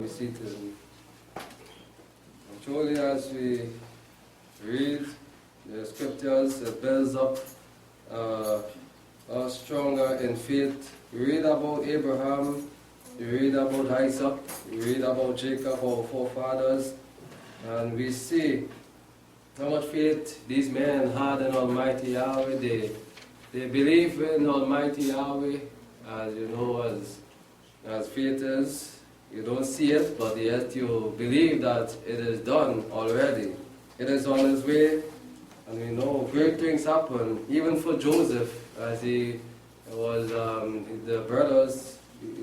Be seated. Truly, as we read the scriptures, it builds up us stronger in faith. We read about Abraham, we read about Isaac, we read about Jacob, our forefathers, and we see how much faith these men had in Almighty Yahweh. They believe in Almighty Yahweh, as you know, as faith is. You don't see it, but yet you believe that it is done already. It is on its way, and we know great things happen, even for Joseph, as he was, the brothers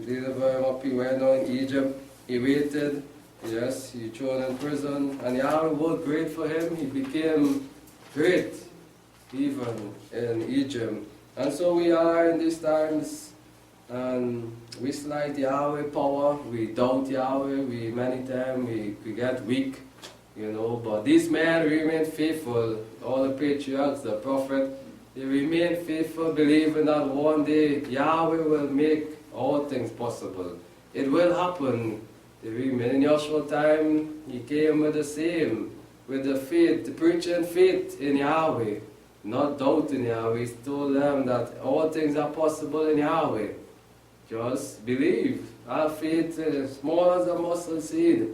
delivered him up, he went on in Egypt, he waited, yes, he thrown in prison, and Yahweh worked great for him. He became great, even in Egypt. And so we are in these times, and we slight Yahweh power, we doubt Yahweh, many times we get weak, you know, but these men remain faithful, all the patriarchs, the prophet, they remain faithful, believing that one day Yahweh will make all things possible. It will happen. They remain. In Yahshua's time, he came with the same, with the faith, the preaching faith in Yahweh, not doubting Yahweh. He told them that all things are possible in Yahweh. Just believe. Have faith small as a mustard seed,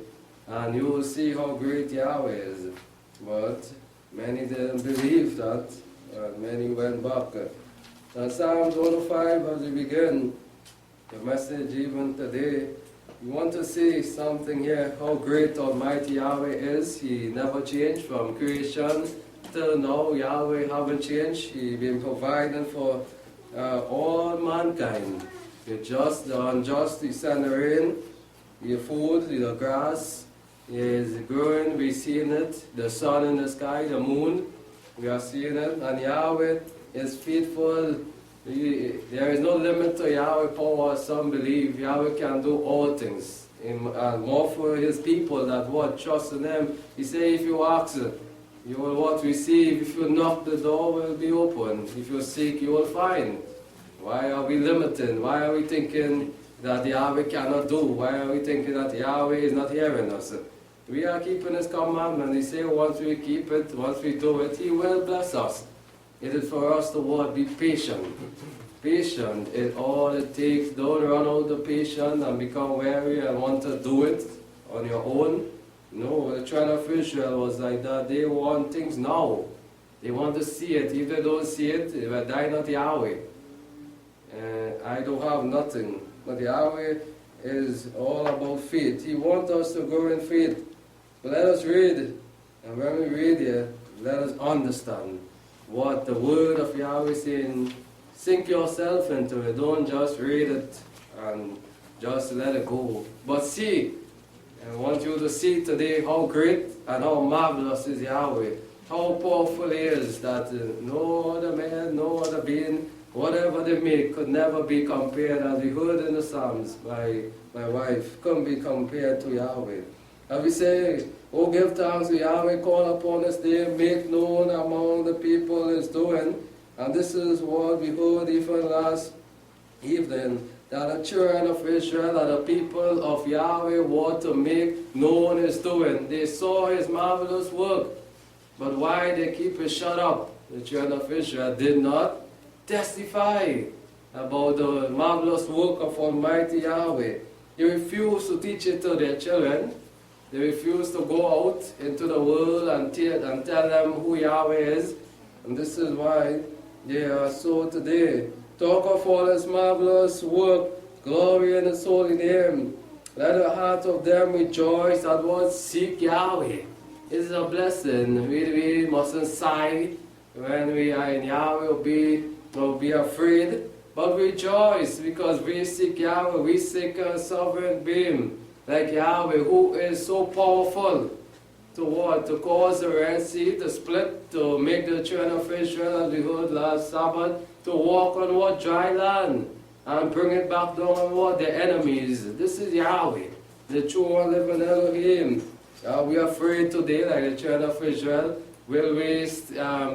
and you will see how great Yahweh is. But many didn't believe that, and many went back. And Psalms 105, as we begin the message even today, we want to see something here, how great Almighty Yahweh is. He never changed from creation till now. Yahweh haven't changed. He been providing for all mankind. The just, the unjust, He send the rain, the food, the grass is growing, we seeing it, the sun in the sky, the moon, we are seeing it, and Yahweh is faithful. There is no limit to Yahweh power. Some believe Yahweh can do all things, and more for His people that what trust in Him. He say, if you ask, you will what receive. If you knock, the door will be open. If you seek, you will find. Why are we limiting? Why are we thinking that Yahweh cannot do? Why are we thinking that Yahweh is not hearing us? We are keeping His commandment. He said once we keep it, once we do it, He will bless us. It is for us to what? Be patient. Patient is all it takes. Don't run out of patience and become weary and want to do it on your own. No, the children of Israel was like that. They want things now. They want to see it. If they don't see it, they will die not Yahweh. I don't have nothing, but Yahweh is all about faith. He wants us to grow in faith. But let us read, and when we read here, let us understand what the word of Yahweh is saying. Sink yourself into it. Don't just read it and just let it go. But see, I want you to see today how great and how marvelous is Yahweh. How powerful He is, that no other man, no other being, whatever they make could never be compared, as we heard in the Psalms by my wife, couldn't be compared to Yahweh. And we say, oh, give thanks to Yahweh, call upon His name, make known among the people His doing. And this is what we heard even last evening, that the children of Israel, that the people of Yahweh want to make known His doing. They saw His marvelous work, but why they keep it shut up? The children of Israel did not testify about the marvelous work of Almighty Yahweh. They refuse to teach it to their children. They refuse to go out into the world and tell them who Yahweh is. And this is why they are so today. Talk of all His marvelous work, glory in His holy name. Let the heart of them rejoice that what seek Yahweh. It is a blessing. We mustn't sigh when we are in Yahweh. Don't be afraid, but rejoice, because we seek Yahweh. We seek a sovereign being like Yahweh, who is so powerful to what? To cause the Red Sea to split, to make the children of Israel, as we heard last Sabbath, to walk on what? Dry land, and bring it back down on what? Their enemies. This is Yahweh, the true and living Elohim. Are we afraid today, like the children of Israel? Will we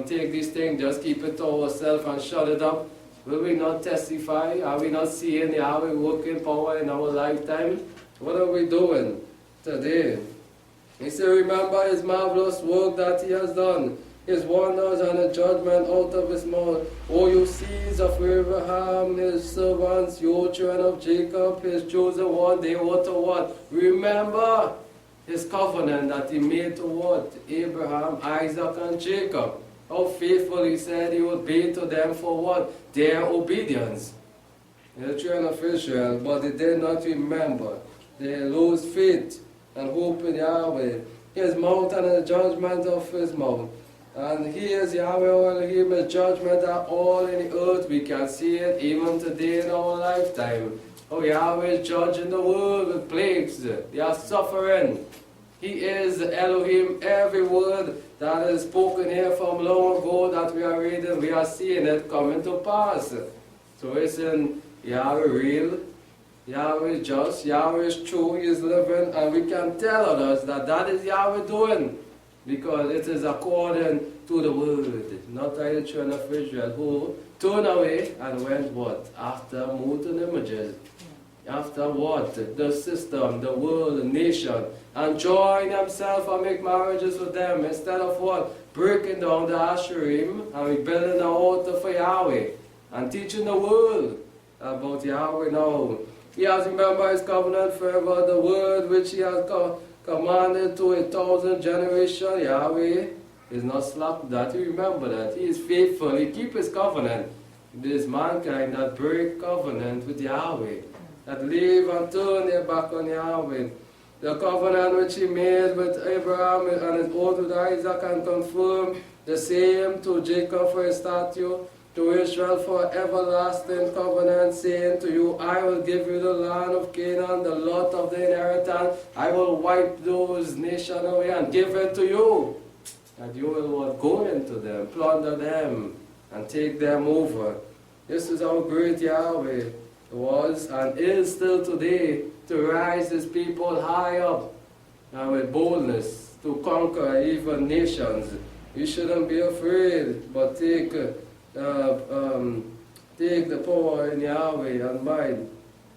take this thing, just keep it to ourselves and shut it up? Will we not testify? Are we not seeing Yahweh working power in our lifetime? What are we doing today? He said, remember his marvelous work that he has done, his wonders and the judgment out of his mouth. O you seeds of Abraham, his servants, you children of Jacob, his chosen one, they were to what? Remember his covenant that he made to what? Abraham, Isaac, and Jacob. How faithful he said he would be to them for what? Their obedience. The children of Israel, but they did not remember. They lost faith and hope in Yahweh, his mouth and the judgment of his mouth. And he is Yahweh, all him, his judgment are all in the earth. We can see it even today in our lifetime. Oh, Yahweh is judging the world with plagues. They are suffering. He is Elohim. Every word that is spoken here from long ago that we are reading, we are seeing it coming to pass. So it's in Yahweh real, Yahweh is just, Yahweh is true, He is living, and we can tell others that that is Yahweh doing, because it is according to the word, not like the children of Israel who turned away and went what? After molten images. After what? The system, the world, the nation, and join themselves and make marriages with them instead of what? Breaking down the Asherim and rebuilding an altar for Yahweh and teaching the world about Yahweh now. He has remembered his covenant forever, the word which he has commanded to 1,000 generations. Yahweh is not slack that. You remember that. He is faithful. He keeps his covenant. It is mankind that break covenant with Yahweh, that leave and turn their back on Yahweh. The covenant which he made with Abraham and his oath with Isaac, and confirm the same to Jacob for his statute, to Israel for everlasting covenant, saying to you, I will give you the land of Canaan, the lot of the inheritance. I will wipe those nations away and give it to you. And you will go into them, plunder them, and take them over. This is how great Yahweh was and is still today, to rise his people high up and with boldness to conquer even nations. You shouldn't be afraid, but take the power in Yahweh and might.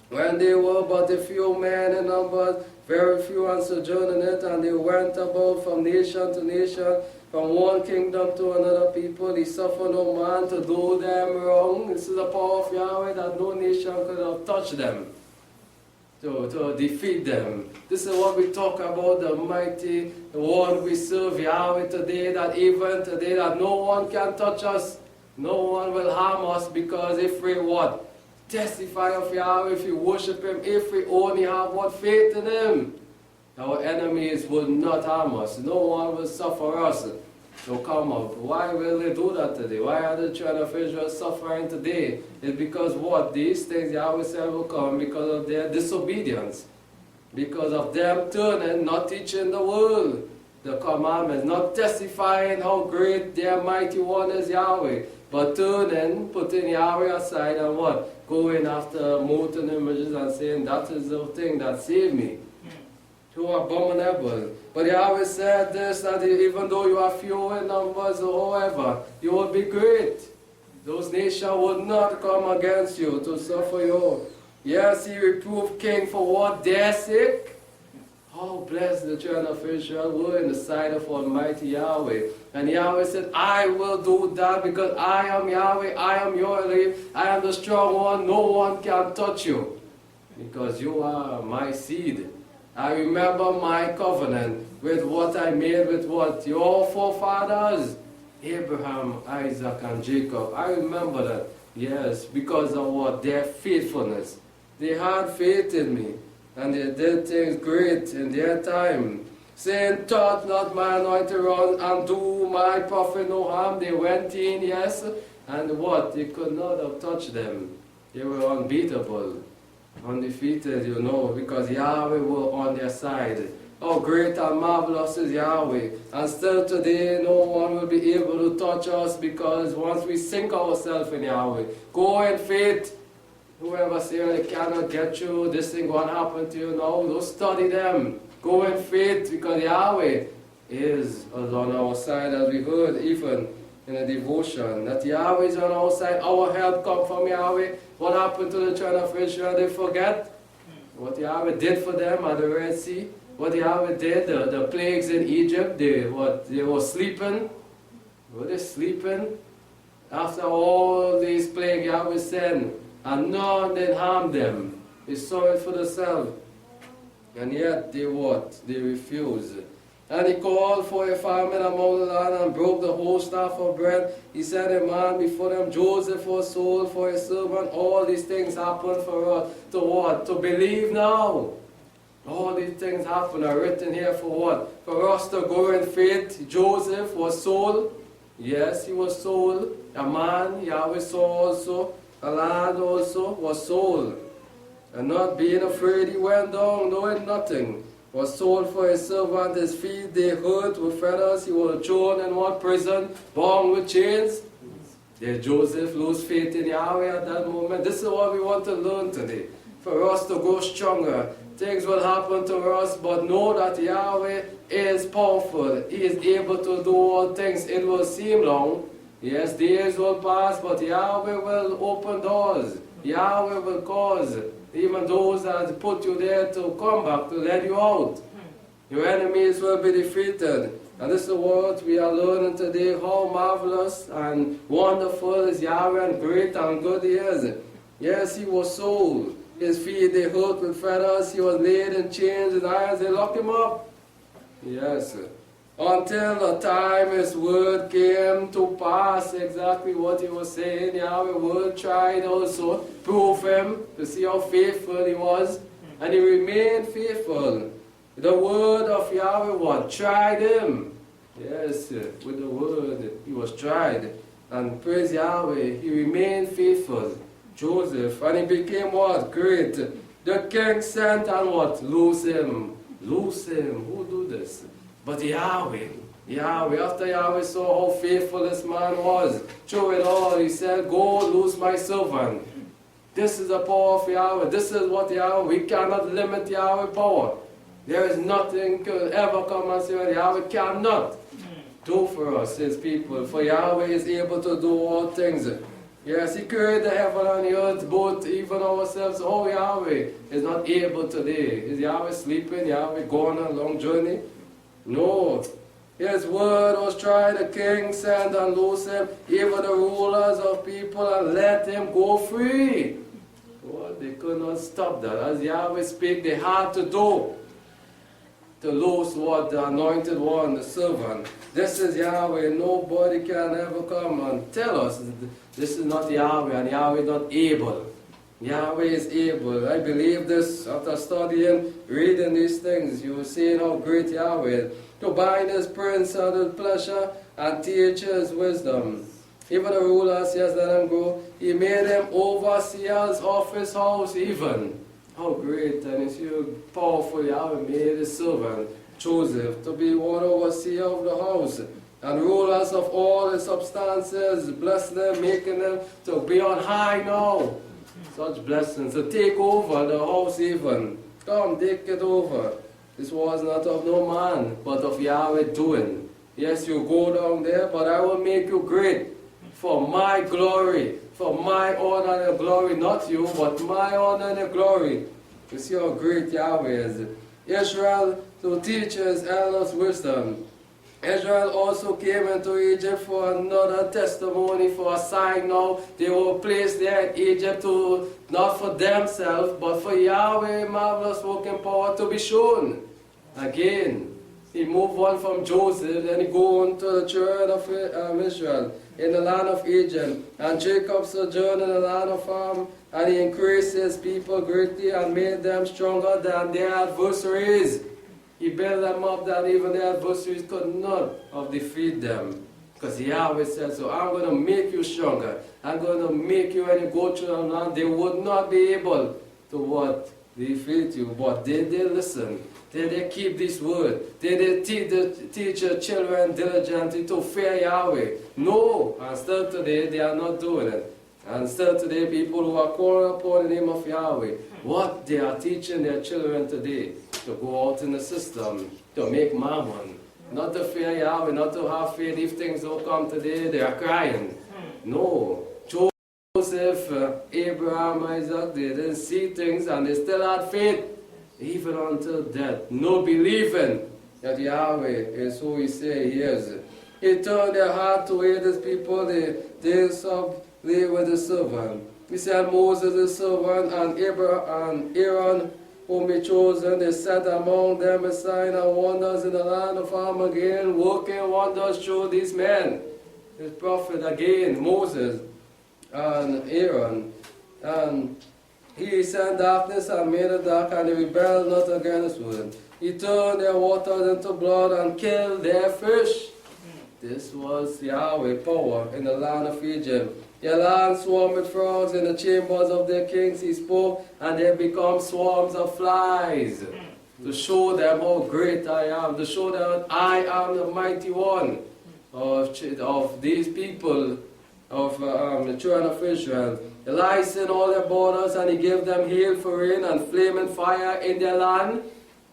When they were but a few men in number, very few and sojourned in it, and they went about from nation to nation, from one kingdom to another people, he suffered no man to do them wrong. This is the power of Yahweh, that no nation could have touched them, to defeat them. This is what we talk about, the mighty, the one we serve, Yahweh, today, that even today, that no one can touch us. No one will harm us, because if we what? Testify of Yahweh, if we worship him, if we only have what? Faith in him, our enemies will not harm us. No one will suffer us to come up. Why will they do that today? Why are the children of Israel suffering today? It's because what? These things Yahweh said will come because of their disobedience. Because of them turning, not teaching the world the commandments, not testifying how great their mighty one is Yahweh, but turning, putting Yahweh aside and what? Going after molten images and saying, that is the thing that saved me. Too abominable. But Yahweh said this, that even though you are few in numbers or however, you will be great. Those nations would not come against you to suffer you. Yes, he reproved king for what? Their sake. How blessed the children of Israel were in the sight of Almighty Yahweh. And Yahweh said, I will do that because I am Yahweh, I am your Elohim, I am the strong one, no one can touch you. Because you are my seed. I remember my covenant with what I made with what? Your forefathers, Abraham, Isaac, and Jacob. I remember that. Yes, because of what? Their faithfulness. They had faith in me. And they did things great in their time. Saying, touch not my anointed run and do my prophet no harm. They went in, yes, and what? They could not have touched them. They were unbeatable, undefeated, you know, because Yahweh were on their side. How great and marvelous is Yahweh. And still today, no one will be able to touch us, because once we sink ourselves in Yahweh, go in faith. Whoever says they cannot get you, this thing won't happen to you, no, don't study them. Go in faith, because Yahweh is on our side, as we heard even in a devotion, that Yahweh is on our side. Our help comes from Yahweh. What happened to the children of Israel? They forget. What Yahweh did for them at the Red Sea, what Yahweh did, the plagues in Egypt, they were sleeping. Were they sleeping? After all these plagues Yahweh sent, and none did harm them. They saw it for themselves. And yet they what? They refused. And he called for a famine among the land and broke the whole staff of bread. He sent a man before them, Joseph was sold for a servant. All these things happened for us. To what? To believe now. All these things happen are written here for what? For us to go in faith. Joseph was sold. Yes, he was sold. A man, Yahweh saw also. A land also was sold. And not being afraid, he went down, knowing nothing. Was sold for his servant, his feet they hurt with fetters. He was thrown in what prison? Bound with chains. Did Joseph lose faith in Yahweh at that moment? This is what we want to learn today. For us to go stronger. Things will happen to us, but know that Yahweh is powerful. He is able to do all things. It will seem long. Yes, days will pass, but Yahweh will open doors. Yahweh will cause even those that put you there to come back, to let you out. Your enemies will be defeated. And this is what we are learning today, how marvelous and wonderful is Yahweh, and great and good he is. Yes, he was sold. His feet they hurt with fetters. He was laid in chains and irons. They locked him up. Yes. Until the time his word came to pass, exactly what he was saying. Yahweh word tried also prove him to see how faithful he was, and he remained faithful. The word of Yahweh what? Tried him. Yes, with the word he was tried. And praise Yahweh, he remained faithful. Joseph, and he became what? Great. The king sent and what? Loose him. Loose him. Who do this? But Yahweh, after Yahweh saw how faithful this man was, through it all, he said, go loose my servant. This is the power of Yahweh. This is what Yahweh, we cannot limit Yahweh's power. There is nothing could ever come and say what Yahweh cannot do for us, his people. For Yahweh is able to do all things. Yes, he created the heaven and the earth, both even ourselves. Oh, Yahweh is not able today. Is Yahweh sleeping? Yahweh going on a long journey? No. His word was tried, the king sent and loose him, even the rulers of people, and let him go free. What? They could not stop that. As Yahweh speak, they had to do. To loose what? The anointed one, the servant. This is Yahweh. Nobody can ever come and tell us this is not Yahweh, and Yahweh is not able. Yahweh is able. I believe this after studying, reading these things. You will see how great Yahweh is. To bind his prince with pleasure and teach his wisdom. Even the rulers, yes, let them go. He made them overseers of his house even. How great and so powerful Yahweh made his servant Joseph to be one overseer of the house. And rulers of all the substances, bless them, making them to be on high now. Such blessings, to take over the house even. Come, take it over. This was not of no man, but of Yahweh doing. Yes, you go down there, but I will make you great for my glory, for my honor and glory, not you, but my honor and glory. You see how great Yahweh is. Israel to teach his elders wisdom. Israel also came into Egypt for another testimony, for a sign now. They were placed there in Egypt to, not for themselves, but for Yahweh, marvelous working power to be shown. Again, he moved on from Joseph, then he go on to the children of Israel in the land of Egypt. And Jacob sojourned in the land of Ham, and he increased his people greatly and made them stronger than their adversaries. He built them up that even their adversaries could not have defeated them. Because Yahweh said, so I'm going to make you stronger. I'm going to make you, when you go through the land, they would not be able to what? Defeat you. But did they listen? Did they keep this word? Did they teach their children diligently to fear Yahweh? No. And still today, they are not doing it. And still today, people who are calling upon the name of Yahweh, what they are teaching their children today, to go out in the system, to make mammon, not to fear Yahweh, not to have faith. If things don't come today, they are crying. No. Joseph if Abraham, Isaac, they didn't see things and they still had faith, even until death. No believing that Yahweh is who he say he is. He turned their heart to hate his people. They lay with the servant. He said Moses the servant and Abraham and Aaron whom he chosen. They set among them a sign and wonders in the land of Armageddon, working wonders through these men. His prophet again, Moses and Aaron. And he sent darkness and made it dark, and they rebelled not against his word. He turned their waters into blood and killed their fish. This was Yahweh power in the land of Egypt. Their land swarmed with frogs in the chambers of their kings. He spoke, and they become swarms of flies. To show them how great I am, to show them I am the mighty one of these people, of the children of Israel. He licensed all their borders, and he gave them hail for rain and flaming fire in their land.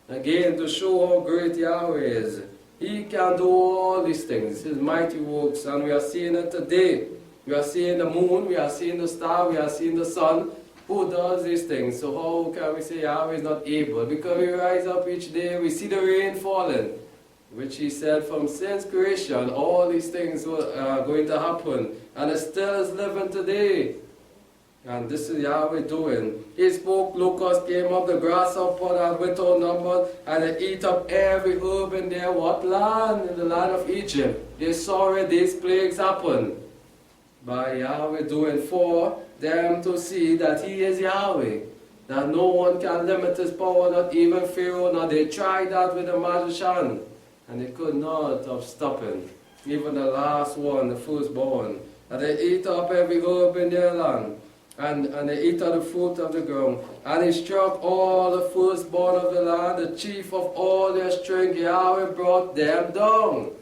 Again, to show how great Yahweh is. He can do all these things, his mighty works, and we are seeing it today. We are seeing the moon, we are seeing the star, we are seeing the sun. Who does these things? So how can we say Yahweh is not able? Because we rise up each day, we see the rain falling, which he said from since creation, all these things are going to happen. And it still is living today. And this is Yahweh doing. He spoke, locusts came up, the grasshopper that without number, and they eat up every herb in their what land? In the land of Egypt. They saw it, these plagues happen. By Yahweh doing for them to see that he is Yahweh. That no one can limit his power, not even Pharaoh. Now they tried that with the magician, and they could not have stopped him. Even the last one, the firstborn. And they eat up every herb in their land. And they eat of the fruit of the ground. And he struck all the firstborn of the land, the chief of all their strength. Yahweh brought them down.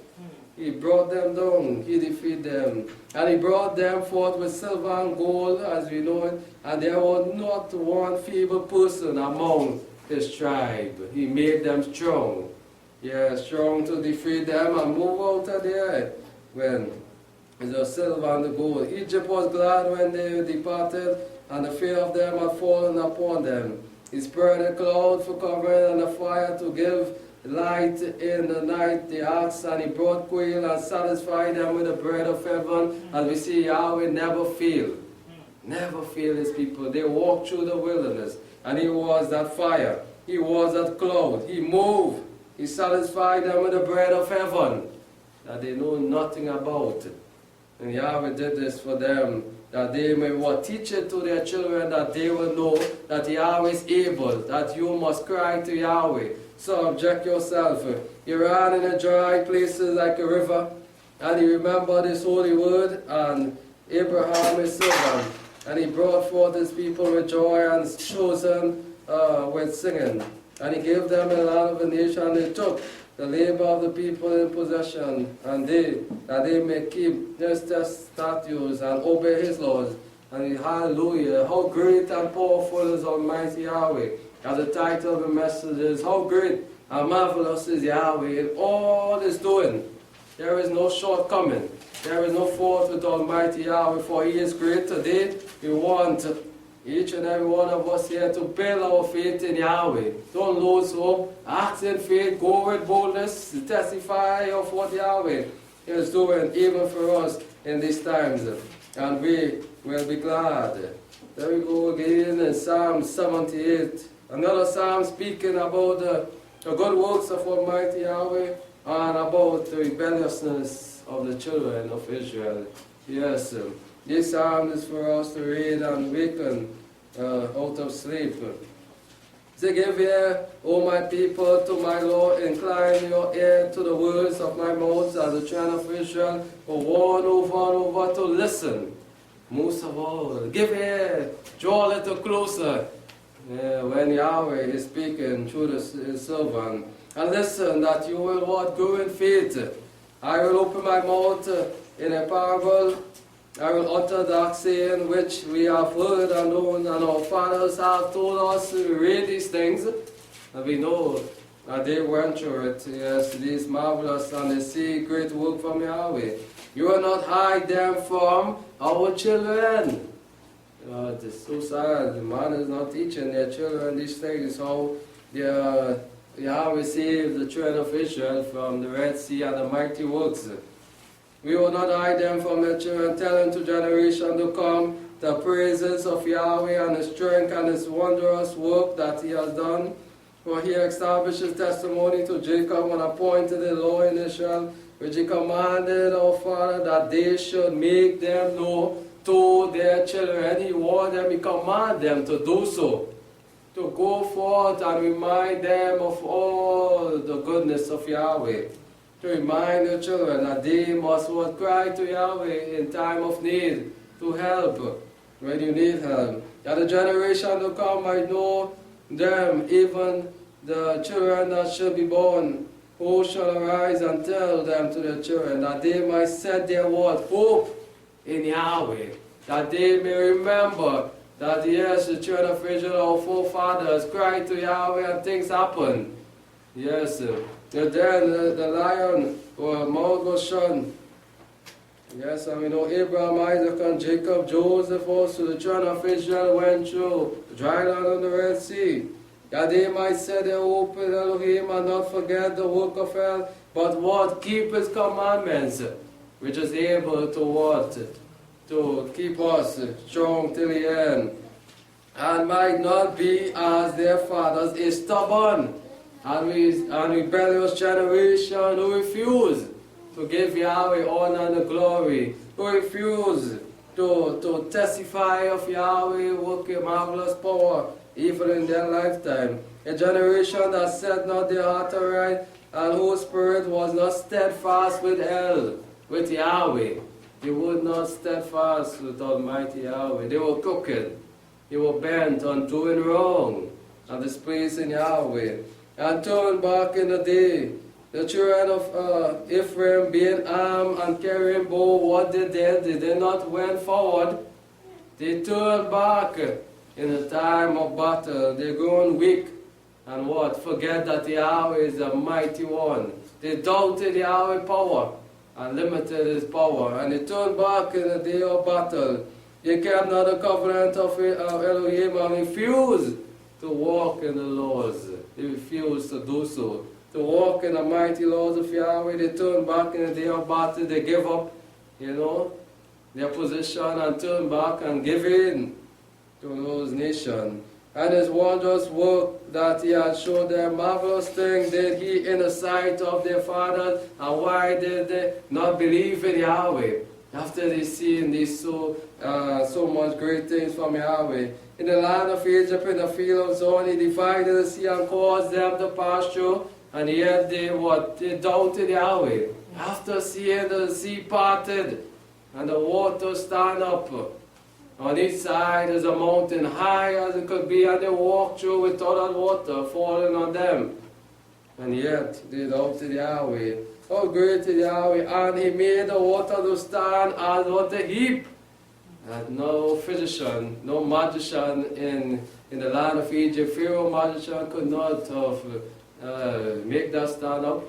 He brought them down. He defeated them. And he brought them forth with silver and gold, as we know it. And there was not one feeble person among his tribe. He made them strong. Yeah, strong to defeat them and move out of there. When the silver and the gold. Egypt was glad when they departed, and the fear of them had fallen upon them. He spread a cloud for covering and a fire to give light in the night, the ox, and he brought quail and satisfied them with the bread of heaven. As we see, Yahweh never failed. Never failed his people. They walked through the wilderness, and he was that fire. He was that cloud. He moved. He satisfied them with the bread of heaven that they know nothing about. And Yahweh did this for them, that they may teach it to their children, that they will know that Yahweh is able, that you must cry to Yahweh. Subject yourself. You ran in the dry places like a river, and he remembered his holy word, and Abraham his servant, and he brought forth his people with joy and chosen with singing. And he gave them a land of a nation, and they took the labor of the people in possession, and that they may keep his statutes and obey his laws. And hallelujah, how great and powerful is Almighty Yahweh. As the title of the message is, how great and marvelous is Yahweh in all his doing. There is no shortcoming. There is no fault with Almighty Yahweh, for he is great. Today we want each and every one of us here to build our faith in Yahweh. Don't lose hope. Act in faith. Go with boldness. Testify of what Yahweh is doing even for us in these times. And we will be glad. There we go again in Psalm 78. Another psalm speaking about the good works of Almighty Yahweh and about the rebelliousness of the children of Israel. Yes. This psalm is for us to read and waken out of sleep. Say, give ear, O my people, to my law. Incline your ear to the words of my mouth, as the children of Israel who warn over and over to listen. Most of all, give ear, draw a little closer when Yahweh is speaking through his servant. And listen, that you will grow in faith. I will open my mouth in a parable. I will utter that saying which we have heard and known, and our fathers have told us to read these things. And we know that they went through it. Yes, it is marvelous, and they see great work from Yahweh. You will not hide them from our children. It's so sad. The man is not teaching their children these things, how Yahweh saved the children of Israel from the Red Sea and the mighty works. We will not hide them from their children, telling to generation to come the praises of Yahweh and His strength and His wondrous work that He has done. For He established His testimony to Jacob and appointed a law in Israel, which He commanded our father that they should make them know to their children. He warned them, He commanded them to do so, to go forth and remind them of all the goodness of Yahweh, to remind their children that they must cry to Yahweh in time of need, to help when you need help. That the generation to come might know them, even the children that should be born, who shall arise and tell them to their children, that they might set their hope in Yahweh, that they may remember that yes, the children of Israel, our forefathers, cried to Yahweh and things happened. Yes, and then the lion or mouth was shut. Yes, and we know Abraham, Isaac, and Jacob, Joseph also, the children of Israel went through the dry land on the Red Sea, that they might set their hope in Elohim and not forget the work of hell, but what? Keep His commandments, which is able to what? To keep us strong till the end, and might not be as their fathers, a stubborn and rebellious generation who refuse to give Yahweh honor and glory, who refuse to testify of Yahweh working marvelous power even in their lifetime. A generation that set not their heart aright, and whose spirit was not steadfast with Yahweh. They were not steadfast with Almighty Yahweh. They were crooked. They were bent on doing wrong and displeasing Yahweh. And turned back in the day. The children of Ephraim being armed and carrying bow, what they did not went forward. They turned back in the time of battle. They grown weak and what? Forget that Yahweh is the mighty one. They doubted Yahweh's power and limited His power, and they turned back in the day of battle. They kept not the covenant of Elohim and refused to walk in the laws. They refused to do so, to walk in the mighty laws of Yahweh. They turned back in the day of battle. They give up, their position and turn back and give in to those nations. And His wondrous work that He had showed them, marvelous things did He in the sight of their fathers. And why did they not believe in Yahweh? After they seen these so much great things from Yahweh. In the land of Egypt, in the field of Zon, He divided the sea and caused them to pass through. And yet they doubted Yahweh. After seeing the sea parted and the water stand up, on each side is a mountain high as it could be, and they walked through without that water falling on them. And yet they doubted Yahweh. How great is Yahweh! And He made the water to stand as what a heap. And no physician, no magician in the land of Egypt, Pharaoh magician could not have make that stand up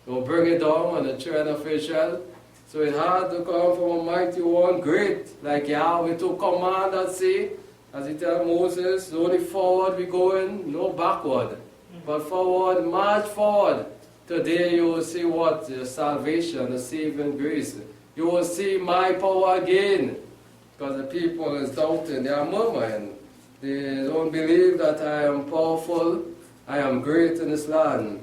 or bring it down on the children of Israel. So it had to come from a mighty one, great, like Yahweh, to command that sea. As He tells Moses, only forward we going, no backward. But forward, march forward. Today you will see what? The salvation, the saving grace. You will see my power again. Because the people is doubting, they are murmuring. They don't believe that I am powerful, I am great in this land.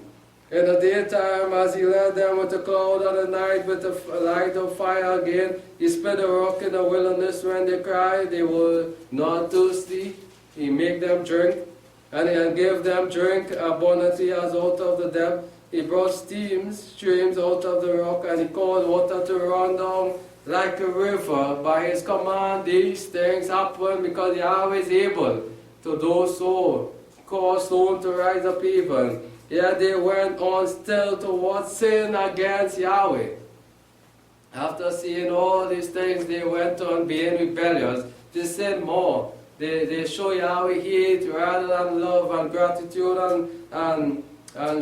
In the daytime, as He led them with a cloud, and the night with a light of fire again, He split a rock in the wilderness. When they cried, they were not thirsty. He made them drink, and He gave them drink abundantly as out of the depth. He brought streams out of the rock, and He caused water to run down like a river. By His command, these things happen because Yahweh is able to do so, cause stone to rise up even. Yet they went on still toward sin against Yahweh. After seeing all these things, they went on being rebellious. They sinned more. They show Yahweh hate rather than love and gratitude and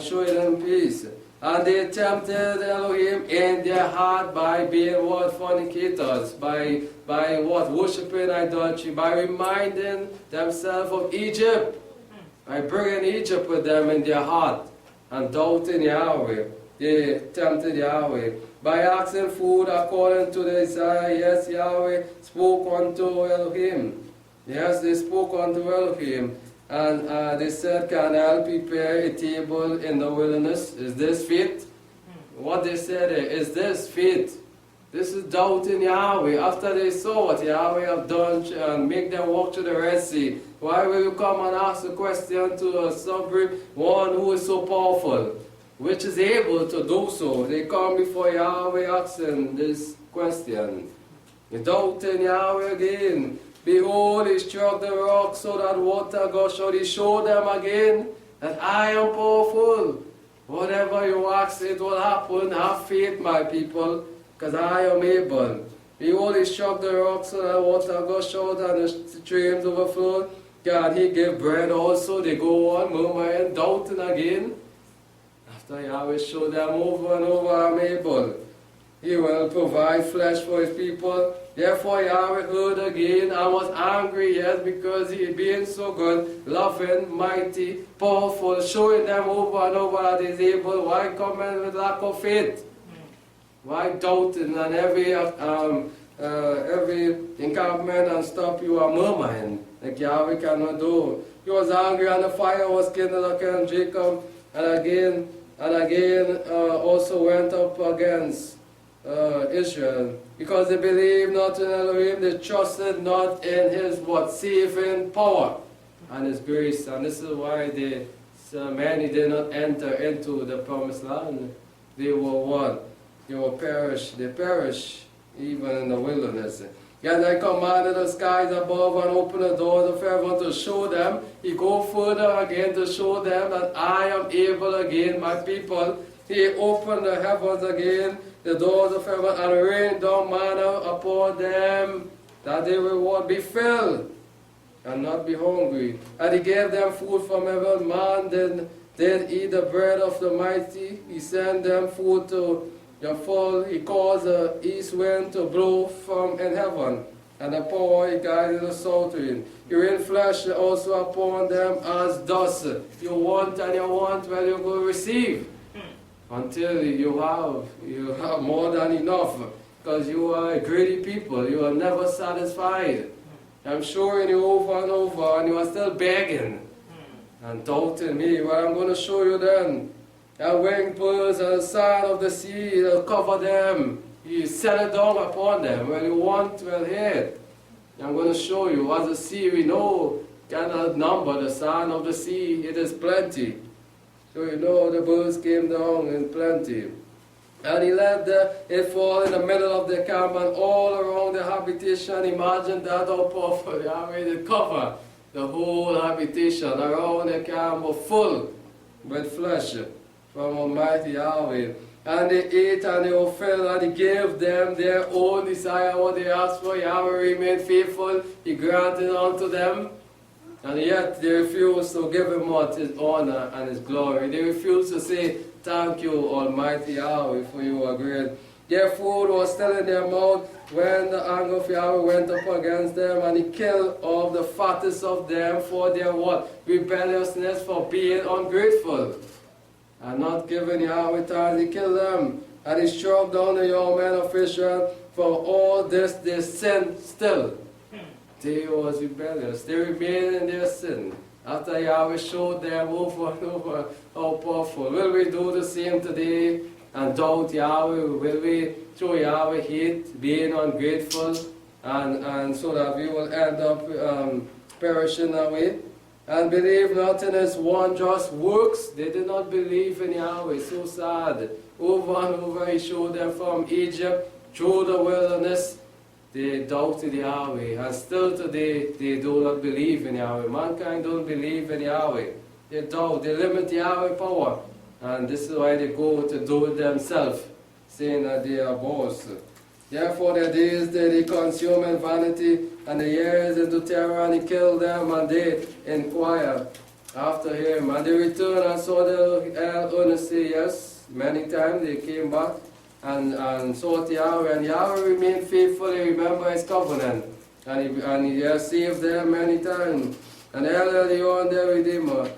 showing Him peace. And they tempted Elohim in their heart by being what? Fornicators, by what? Worshipping idolatry, by reminding themselves of Egypt, by bringing Egypt with them in their heart, and doubting Yahweh. They tempted Yahweh. By asking food according to the desire, yes, Yahweh spoke unto Elohim. Yes, they spoke unto Elohim. And they said, can I prepare a table in the wilderness? Is this fit? What they said is this fit? This is doubting Yahweh. After they saw what Yahweh have done and make them walk through the Red Sea, why will you come and ask a question to a sovereign one who is so powerful, which is able to do so? They come before Yahweh asking this question. Doubting Yahweh again. Behold, he struck the rock so that water gushed out. He showed them again that I am powerful. Whatever you ask, it will happen. Have faith, my people, because I am able. Behold, he struck the rock so that water gushed out and the streams overflowed. Can he give bread also? They go on murmuring, doubting again. After Yahweh showed them over and over, I'm able. He will provide flesh for his people. Therefore Yahweh heard again and was angry, yes, because he being so good, loving, mighty, powerful, showing them over and over that he is able. Why come in with lack of faith? Why doubting? And every encampment and stop you are murmuring, like Yahweh cannot do. He was angry and the fire was kindled against Jacob, and again also went up against Israel, because they believed not in Elohim, they trusted not in his saving power and his grace. And this is why many did not enter into the promised land. They were what? They perished even in the wilderness. Yet I commanded the skies above and opened the doors of heaven to show them. He go further again to show them that I am able again, my people. He opened the heavens again, the doors of heaven, and rained down manna upon them, that they will what? Be filled and not be hungry. And he gave them food from heaven. Man did eat the bread of the mighty. He sent them food to the full. He caused the east wind to blow from in heaven, and the power he guided the south wind. He rained flesh also upon them as dust. You want and you want, well, you will receive. Until you have more than enough, because you are a greedy people. You are never satisfied. I'm showing you over and over, and you are still begging and doubting me. Well, I'm going to show you then. And winged birds and the sand of the sea will cover them. You set it down upon them. Well, you want, well, here. I'm going to show you. As the sea, we know, cannot number the sand of the sea. It is plenty. So you know the birds came down in plenty. And he let it fall in the middle of the camp and all around the habitation. Imagine that how powerful Yahweh did cover the whole habitation around the camp was full with flesh from Almighty Yahweh. And they ate and they were filled, and he gave them their own desire, what they asked for. Yahweh remained faithful. He granted unto them. And yet they refuse to give him what? His honor and his glory. They refuse to say, thank you, Almighty Yahweh, for you are great. Their food was still in their mouth when the anger of Yahweh went up against them, and he killed all the fattest of them for their what? Rebelliousness, for being ungrateful and not giving Yahweh thanks. He killed them, and he struck down the young men of Israel. For all this they sinned still. They was rebellious. They remained in their sin. After Yahweh showed them over and over how powerful. Will we do the same today and doubt Yahweh? Will we show Yahweh hate, being ungrateful, and so that we will end up perishing away? And believe not in his wondrous works. They did not believe in Yahweh. So sad. Over and over he showed them from Egypt through the wilderness. They doubted Yahweh, and still today they do not believe in Yahweh. Mankind don't believe in Yahweh. They doubt, they limit Yahweh's power, and this is why they go to do it themselves, saying that they are boss. Therefore their days did he consume in vanity, and the years into terror, and he killed them, and they inquire after him. And they returned and saw the El earnestly, yes, Many times they came back and sought Yahweh, and Yahweh remained faithful. He remembered his covenant, and he has saved them many times, and early on their Redeemer.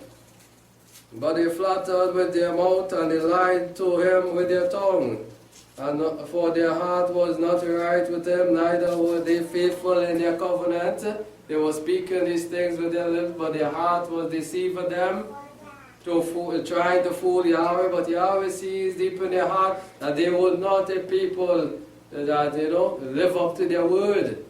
But they flattered with their mouth, and they lied to him with their tongue. And for their heart was not right with him, neither were they faithful in their covenant. They were speaking these things with their lips, but their heart was deceiving them, trying to fool Yahweh. But Yahweh sees deep in their heart that they will not a people that, live up to their word.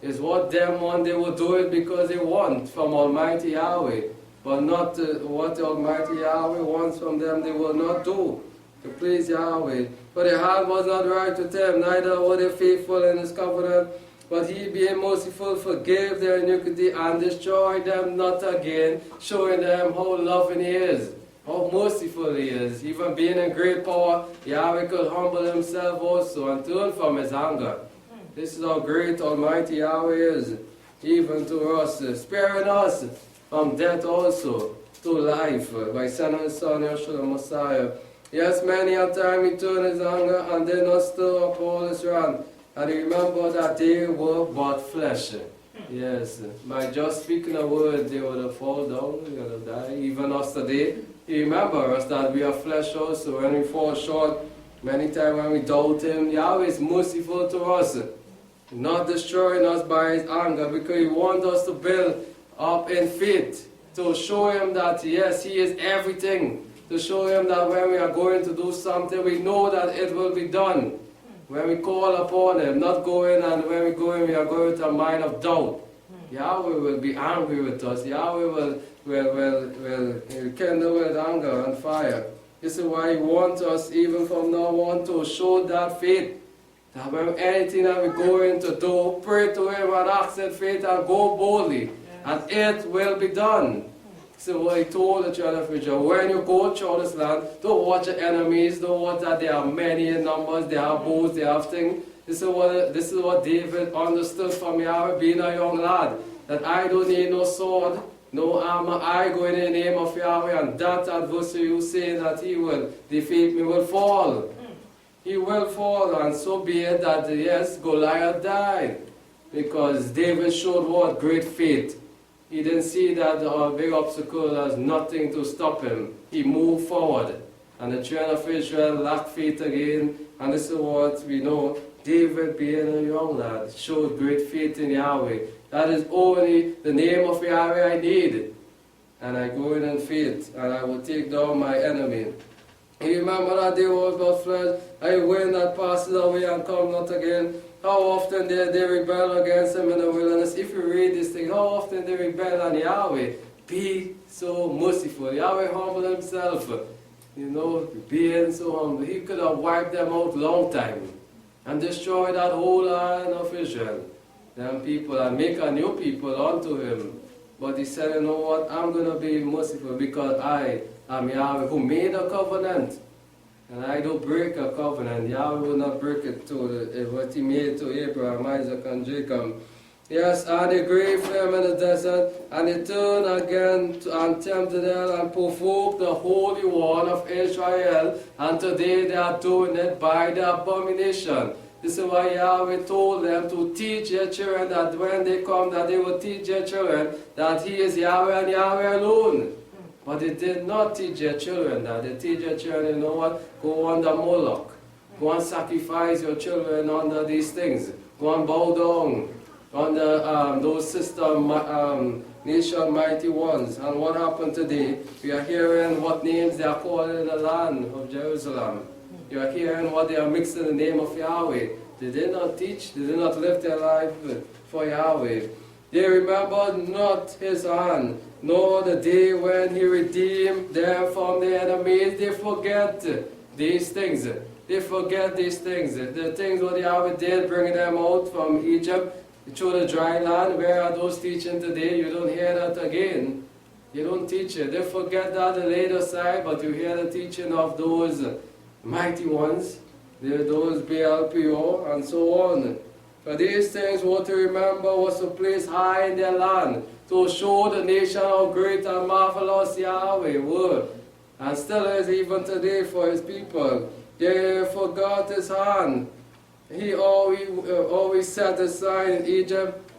It's what them want. They will do it because they want from Almighty Yahweh. But not what Almighty Yahweh wants from them, they will not do to please Yahweh. For their heart was not right with him, neither were they faithful in his covenant. But he, being merciful, forgave their iniquity and destroyed them not again, showing them how loving he is, how merciful he is. Even being in great power, Yahweh could humble himself also and turn from his anger. This is how great Almighty Yahweh is, even to us, sparing us from death also to life by sending his Son, Yeshua the Messiah. Yes, many a time he turned his anger and did not stir up all his wrath. And he remembered that they were but flesh. Yes, by just speaking a word, they would have fallen down, they would have died. Even us today, he remembers us that we are flesh also. When we fall short, many times when we doubt him, Yahweh is merciful to us, not destroying us by his anger, because he wants us to build up in faith, to show him that yes, he is everything, to show him that when we are going to do something, we know that it will be done. When we call upon him, not going, and when we go in, we are going with a mind of doubt. Yahweh will be angry with us. Yahweh will kindle with anger and fire. This is why he wants us, even from now on, to show that faith. That when anything that we go in to do, pray to him and ask in faith and go boldly. And it will be done. So what he told the children of Israel, when you go through this land, don't watch your enemies, don't watch that there are many in numbers, they have bows, they have things. This is what David understood from Yahweh, being a young lad, that I don't need no sword, no armor, I go in the name of Yahweh, and that adversary who saying that he will defeat me will fall. He will fall, and so be it that yes, Goliath died, because David showed what great faith. He didn't see that big obstacle as nothing to stop him. He moved forward. And the children of Israel lacked faith again. And this is what we know. David, being a young lad, showed great faith in Yahweh. That is only the name of Yahweh I need. And I go in faith, and I will take down my enemy. He remembered that they were but flesh, a wind that passes away and comes not again. How often they rebel against him in the wilderness. If you read this thing, how often they rebel on Yahweh. Be so merciful. Yahweh humbled himself. Being so humble. He could have wiped them out long time and destroyed that whole line of Israel. Them people, and make a new people unto him. But he said, you know what, I'm going to be merciful because I am Yahweh who made a covenant. And I don't break a covenant. Yahweh will not break it to what he made to Abraham, Isaac, and Jacob. Yes, and they graved them in the desert, and they turned again and tempted them and provoked the Holy One of Israel. And today they are doing it by the abomination. This is why Yahweh told them to teach their children that when they come, that they will teach their children that he is Yahweh and Yahweh alone. But they did not teach their children that. They teach their children, you know what, go under Moloch. Go and sacrifice your children under these things. Go and bow down under those sister nation mighty ones. And what happened today? We are hearing what names they are calling in the land of Jerusalem. You are hearing what they are mixing in the name of Yahweh. They did not teach, they did not live their life for Yahweh. They remembered not his hand, nor the day when he redeemed them from their enemies. They forget these things. They forget these things. The things what Yahweh did, bringing them out from Egypt through the dry land. Where are those teaching today? You don't hear that again. You don't teach it. They forget that and laid aside, but you hear the teaching of those mighty ones, those Baal-Peor, and so on. For these things what to remember was to place high in their land, to show the nation how great and marvelous Yahweh were. and still is even today for his people. They forgot his hand. He always set aside in Egypt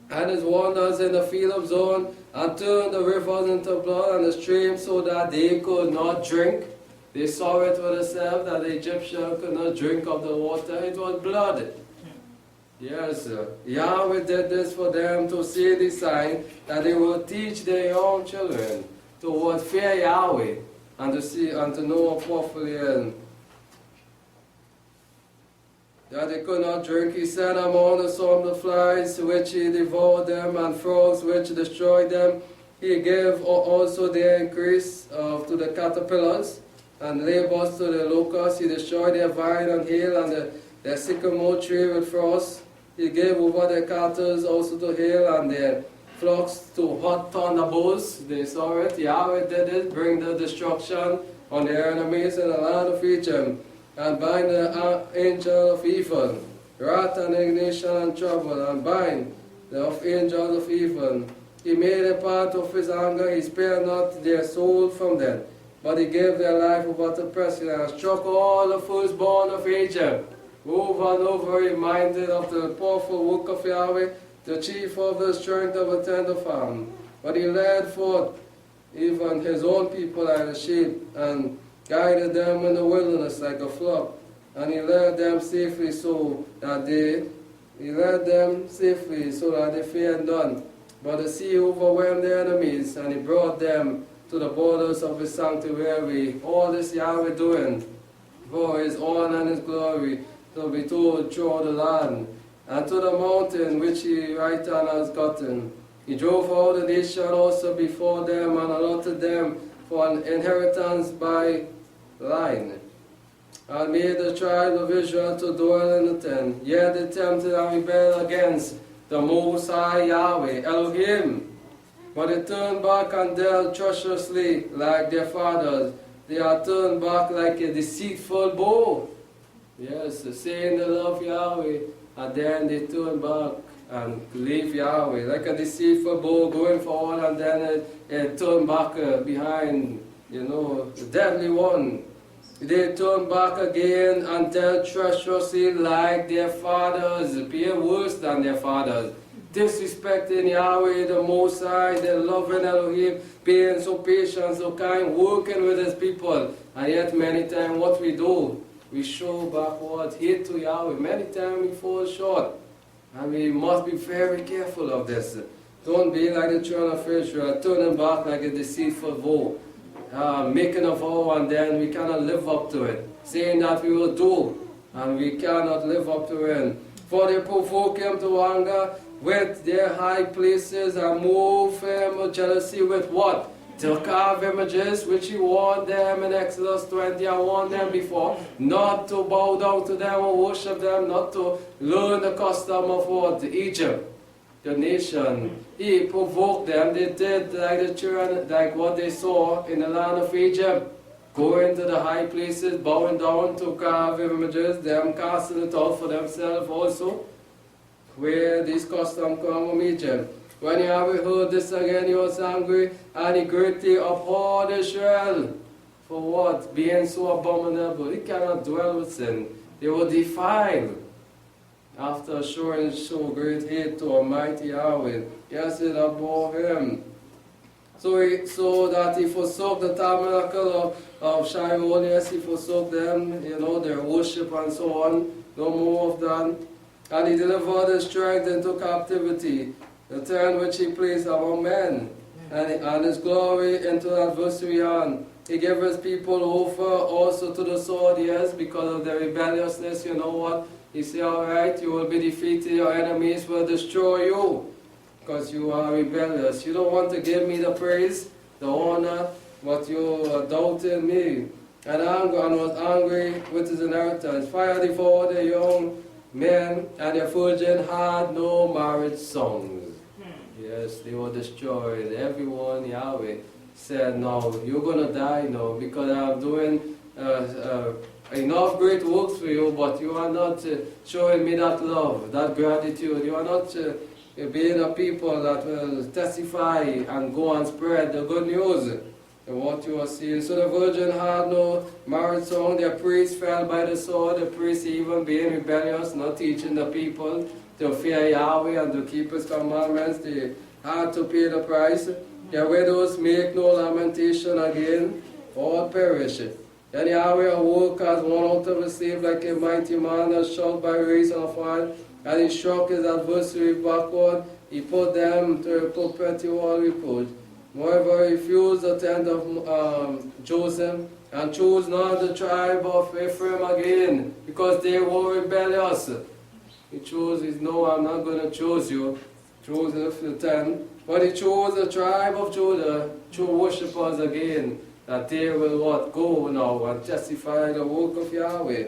and his wonders in the field of Zon, and turned the rivers into blood and the streams so that they could not drink. They saw it for themselves that the Egyptians could not drink of the water. It was blood. Yes, Yahweh did this for them to see the sign that they will teach their young children to fear Yahweh and to see and to know properly that they could not drink. He sent among the swarm of flies, which he devoured them, and frogs, which destroyed them. He gave also their increase to the caterpillars, and labors to the locusts. He destroyed their vine and hail, and their sycamore tree with frost. He gave over their cattle also to hail, and their flocks to hot thunderbolts. They saw it. Yahweh did it, bring the destruction on their enemies in the land of Egypt, and bind the angel of evil, wrath and indignation and trouble, and bind the angels of evil. He made a part of his anger. He spared not their soul from death, but he gave their life over to pestilence, and struck all the firstborn of Egypt. Over and over reminded of the powerful work of Yahweh, the chief of the strength of a tender farm. But he led forth even his own people like a sheep, and guided them in the wilderness like a flock. And he led them safely so that they feared none. But the sea overwhelmed their enemies, and he brought them to the borders of his sanctuary. All this Yahweh doing for his honor and his glory, to be told throughout the land, and to the mountain which he right hand has gotten. He drove out the nation also before them, and allotted them for an inheritance by line, and made the tribe of Israel to dwell in the tent. Yet they tempted and rebelled against the Most High Yahweh, Elohim. But they turned back and dealt treacherously like their fathers. They are turned back like a deceitful bow. Yes, saying they love Yahweh, and then they turn back and leave Yahweh. Like a deceitful bow going forward, and then it turn back behind, the deadly one. They turn back again and dealt treacherously like their fathers, being worse than their fathers. Disrespecting Yahweh, the Most High, the loving Elohim, being so patient, so kind, working with his people. And yet many times what we do, we show back what? Hate to Yahweh. Many times we fall short. And we must be very careful of this. Don't be like the children of Israel, turning back like a deceitful vow. Making a vow and then we cannot live up to it. Saying that we will do, and we cannot live up to it. For they provoke him to anger with their high places, and move him with jealousy with what? To carve images, which he warned them in Exodus 20, I warned them before, not to bow down to them or worship them, not to learn the custom of what? Egypt, the nation. He provoked them. They did like the children, like what they saw in the land of Egypt, going to the high places, bowing down to carve images, them casting it out for themselves also, where this custom come from Egypt. When Yahweh heard this again, he was angry, and he greatly abhorred Israel. For what? Being so abominable. He cannot dwell with sin. They were defiled. After showing so great hate to Almighty Yahweh, yes, it abhorred him. So that he forsook the tabernacle of Shiloh, yes, he forsook them, their worship and so on. No more of that. And he delivered his strength into captivity, the tent which he placed among men, and his glory into adversary hand. He gave his people over also to the sword, yes, because of their rebelliousness. You know what? He said, all right, you will be defeated, your enemies will destroy you, because you are rebellious. You don't want to give me the praise, the honor, but you are doubting me. And was angry with his inheritance. Fire devoured the young men, and their virgin had no marriage songs. Yes, they were destroyed. Everyone, Yahweh said, no, you're going to die now, because I'm doing enough great works for you, but you are not showing me that love, that gratitude. You are not being a people that will testify and go and spread the good news. and what you are seeing. So the virgin had no marriage song. Their priest fell by the sword. The priest even being rebellious, not teaching the people to fear Yahweh and to keep His commandments. They had to pay the price. Their widows make no lamentation again, all perish. Then Yahweh awoke as one out of a sleep, like a mighty man that shout by reason of fire, and He struck his adversary backward. He put them to a perpetual reproach. Moreover, he refused the tent of Joseph, and chose not the tribe of Ephraim again, because they were rebellious. He chose, no, I'm not going to choose you. Chose the 10. But He chose the tribe of Judah, true worshippers again, that they will what? Go now and testify the work of Yahweh.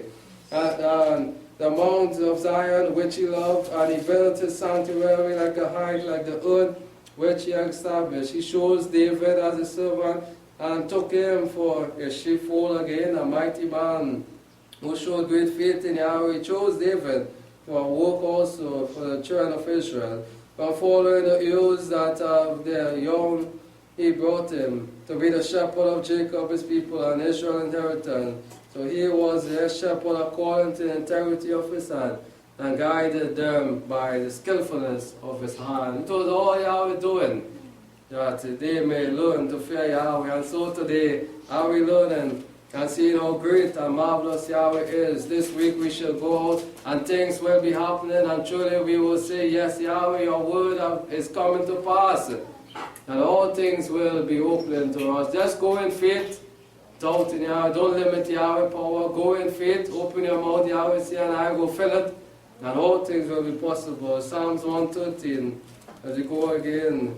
And the mount of Zion which He loved, and He built His sanctuary like a height, like the earth which He established. He chose David as a servant, and took him for a sheepfold again, a mighty man who showed great faith in Yahweh. He chose David for work also for the children of Israel. From following the ewes that of their young, He brought him to be the shepherd of Jacob, His people, and Israel's inheritance. So He was their shepherd according to the integrity of His hand, and guided them by the skillfulness of His hand. It was all Yahweh doing, that they may learn to fear Yahweh. And so today, are we learning and seeing how great and marvelous Yahweh is? This week we shall go out, and things will be happening, and truly we will say, yes, Yahweh, Your word is coming to pass, and all things will be opening to us. Just go in faith, doubt in Yahweh. Don't limit Yahweh power. Go in faith, open your mouth, Yahweh, say, and I will fill it, and all things will be possible. Psalms 113, as we go again.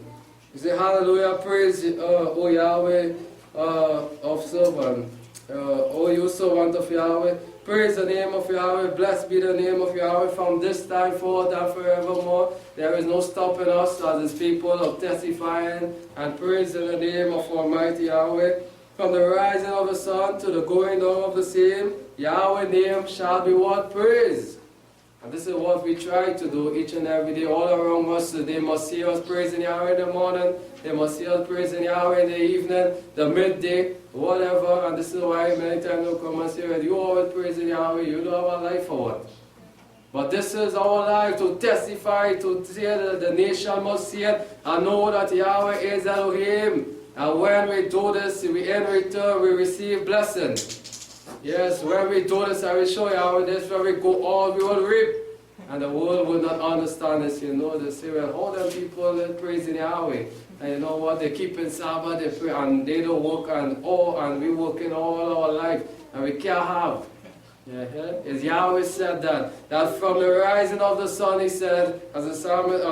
You say, hallelujah, praise, O Yahweh of servant. O you servant of Yahweh, praise the name of Yahweh, blessed be the name of Yahweh from this time forth and forevermore. There is no stopping us as His people of testifying and praising the name of Almighty Yahweh. From the rising of the sun to the going down of the same, Yahweh's name shall be what? Praised. And this is what we try to do each and every day. All around us, they must see us praising Yahweh in the morning, they must see us praising Yahweh in the evening, the midday, whatever. And this is why many times they'll come and say, you always praising Yahweh, you don't have a life for what? But this is our life, to testify, to say that the nation must see it and know that Yahweh is Elohim. And when we do this, in return we receive blessing. Yes, when we do this, I will show you this, when we go all, we will reap. And the world will not understand this, you know. They say, well, all them people that praising Yahweh. And you know what, they keep in Sabbath, they pray, and they don't work, and we work in all our life, and we can't have. As Yahweh said that from the rising of the sun, He said, as the psalmist,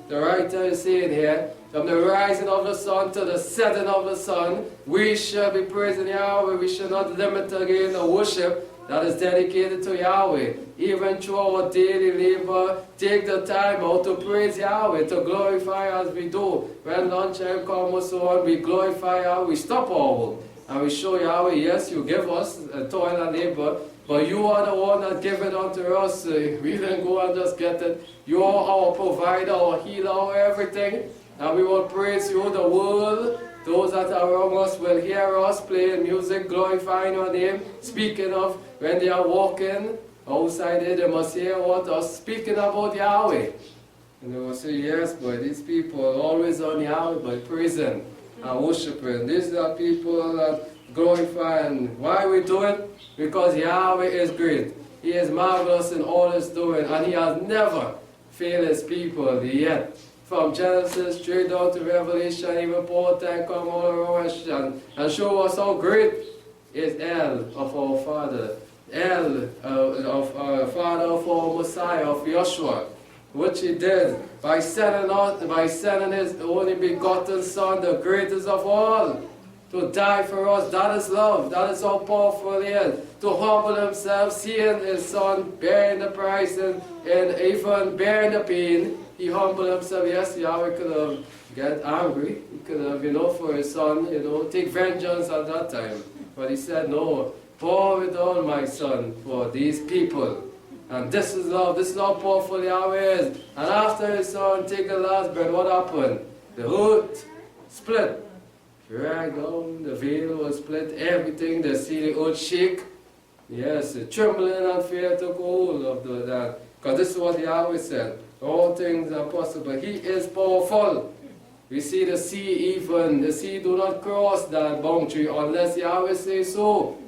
the writer is saying here, from the rising of the sun to the setting of the sun, we shall be praising Yahweh. We shall not limit again the worship that is dedicated to Yahweh. Even through our daily labor, take the time out to praise Yahweh, to glorify as we do. When lunchtime comes or so on, we glorify Yahweh, we stop our work, and we show Yahweh, yes, you give us a toil and labor, but you are the one that give it unto us. We didn't go and just get it. You are our provider, our healer, our everything. And we will praise You. The world, those that are around us will hear us playing music, glorifying Your name, speaking of when they are walking outside there, they must hear what us speaking about Yahweh. And they will say, yes, but these people are always on Yahweh, but praising and worshiping. These are people that glorify. And why we do it? Because Yahweh is great. He is marvelous in all His doing, and He has never failed His people yet. From Genesis straight down to Revelation, even Paul can come all around and show us how great is El of our Father, El of our Father of our Messiah, of Yeshua, which He did by sending His only begotten Son, the greatest of all, to die for us. That is love. That is how powerful He is. To humble Himself, seeing His Son bearing the price and even bearing the pain. He humbled Himself. Yes, Yahweh could have get angry. He could have, for His Son, take vengeance at that time. But He said, no, pour it on, my Son, for these people. And this is love. This is how powerful Yahweh is. And after His Son take the last breath, what happened? The earth split. right down, the veil was split, everything, they see the earth shake. Yes, trembling and fear took hold of that. Because this is what Yahweh said. All things are possible. He is powerful. We see the sea even. The sea do not cross that boundary unless Yahweh says so.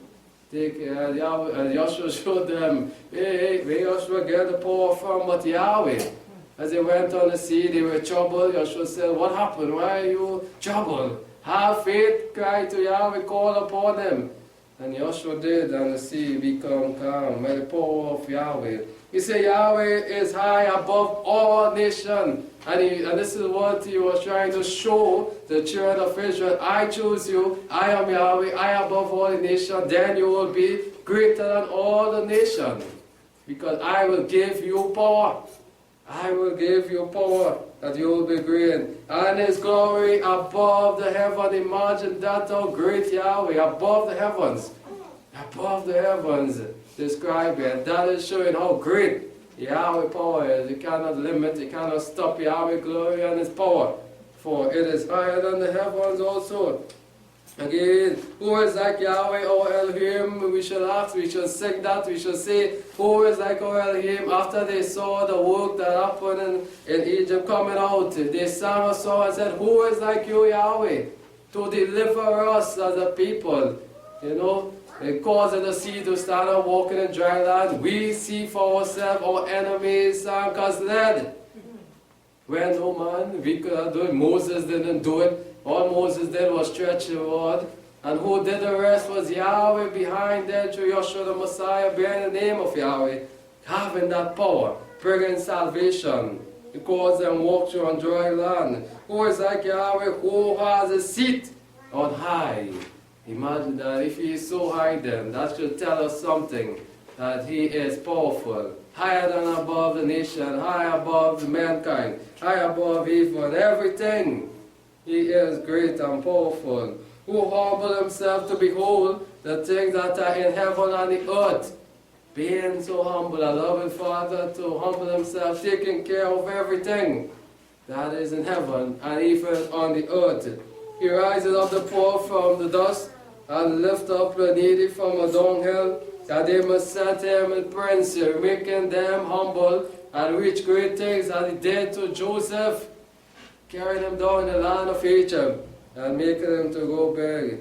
Joshua showed them, hey, where Joshua get the power from but Yahweh. As they went on the sea, they were troubled. Joshua said, what happened? Why are you troubled? Have faith, cry to Yahweh, call upon him. And Joshua did, and the sea became calm by the power of Yahweh. He said Yahweh is high above all nations. And this is what he was trying to show the children of Israel. I choose you, I am Yahweh, I am above all the nations, then you will be greater than all the nations. Because I will give you power. I will give you power that you will be great. And his glory above the heaven. Imagine that, how great Yahweh, above the heavens. Above the heavens. Describe it. That is showing how great Yahweh power is. You cannot limit, you cannot stop Yahweh glory and his power. For it is higher than the heavens also. Again, who is like Yahweh or Elohim? We shall ask, we shall sing that, we shall say, who is like our Elohim? After they saw the work that happened in Egypt coming out, they sang a song and said, who is like you, Yahweh, to deliver us as a people? You know, it causing the sea to stand up walking in dry land. We see for ourselves our enemies sank us lead. When no man, we could have done it. Moses didn't do it. All Moses did was stretch the rod. And who did the rest was Yahweh behind them through Yeshua the Messiah, bearing the name of Yahweh, having that power, bringing salvation. He caused them walk through on dry land. Who is like Yahweh, who has a seat on high? Imagine that. If he is so high then, that should tell us something, that he is powerful, higher than above the nation, high above the mankind, high above even everything. He is great and powerful, who humbled himself to behold the things that are in heaven and the earth. Being so humble, a loving Father to humble himself, taking care of everything that is in heaven and even on the earth. He rises up the poor from the dust and lift up the needy from a dunghill, that they must set him in prince, making them humble and reach great things as he did to Joseph, carrying him down the land of Egypt and making him to go beg.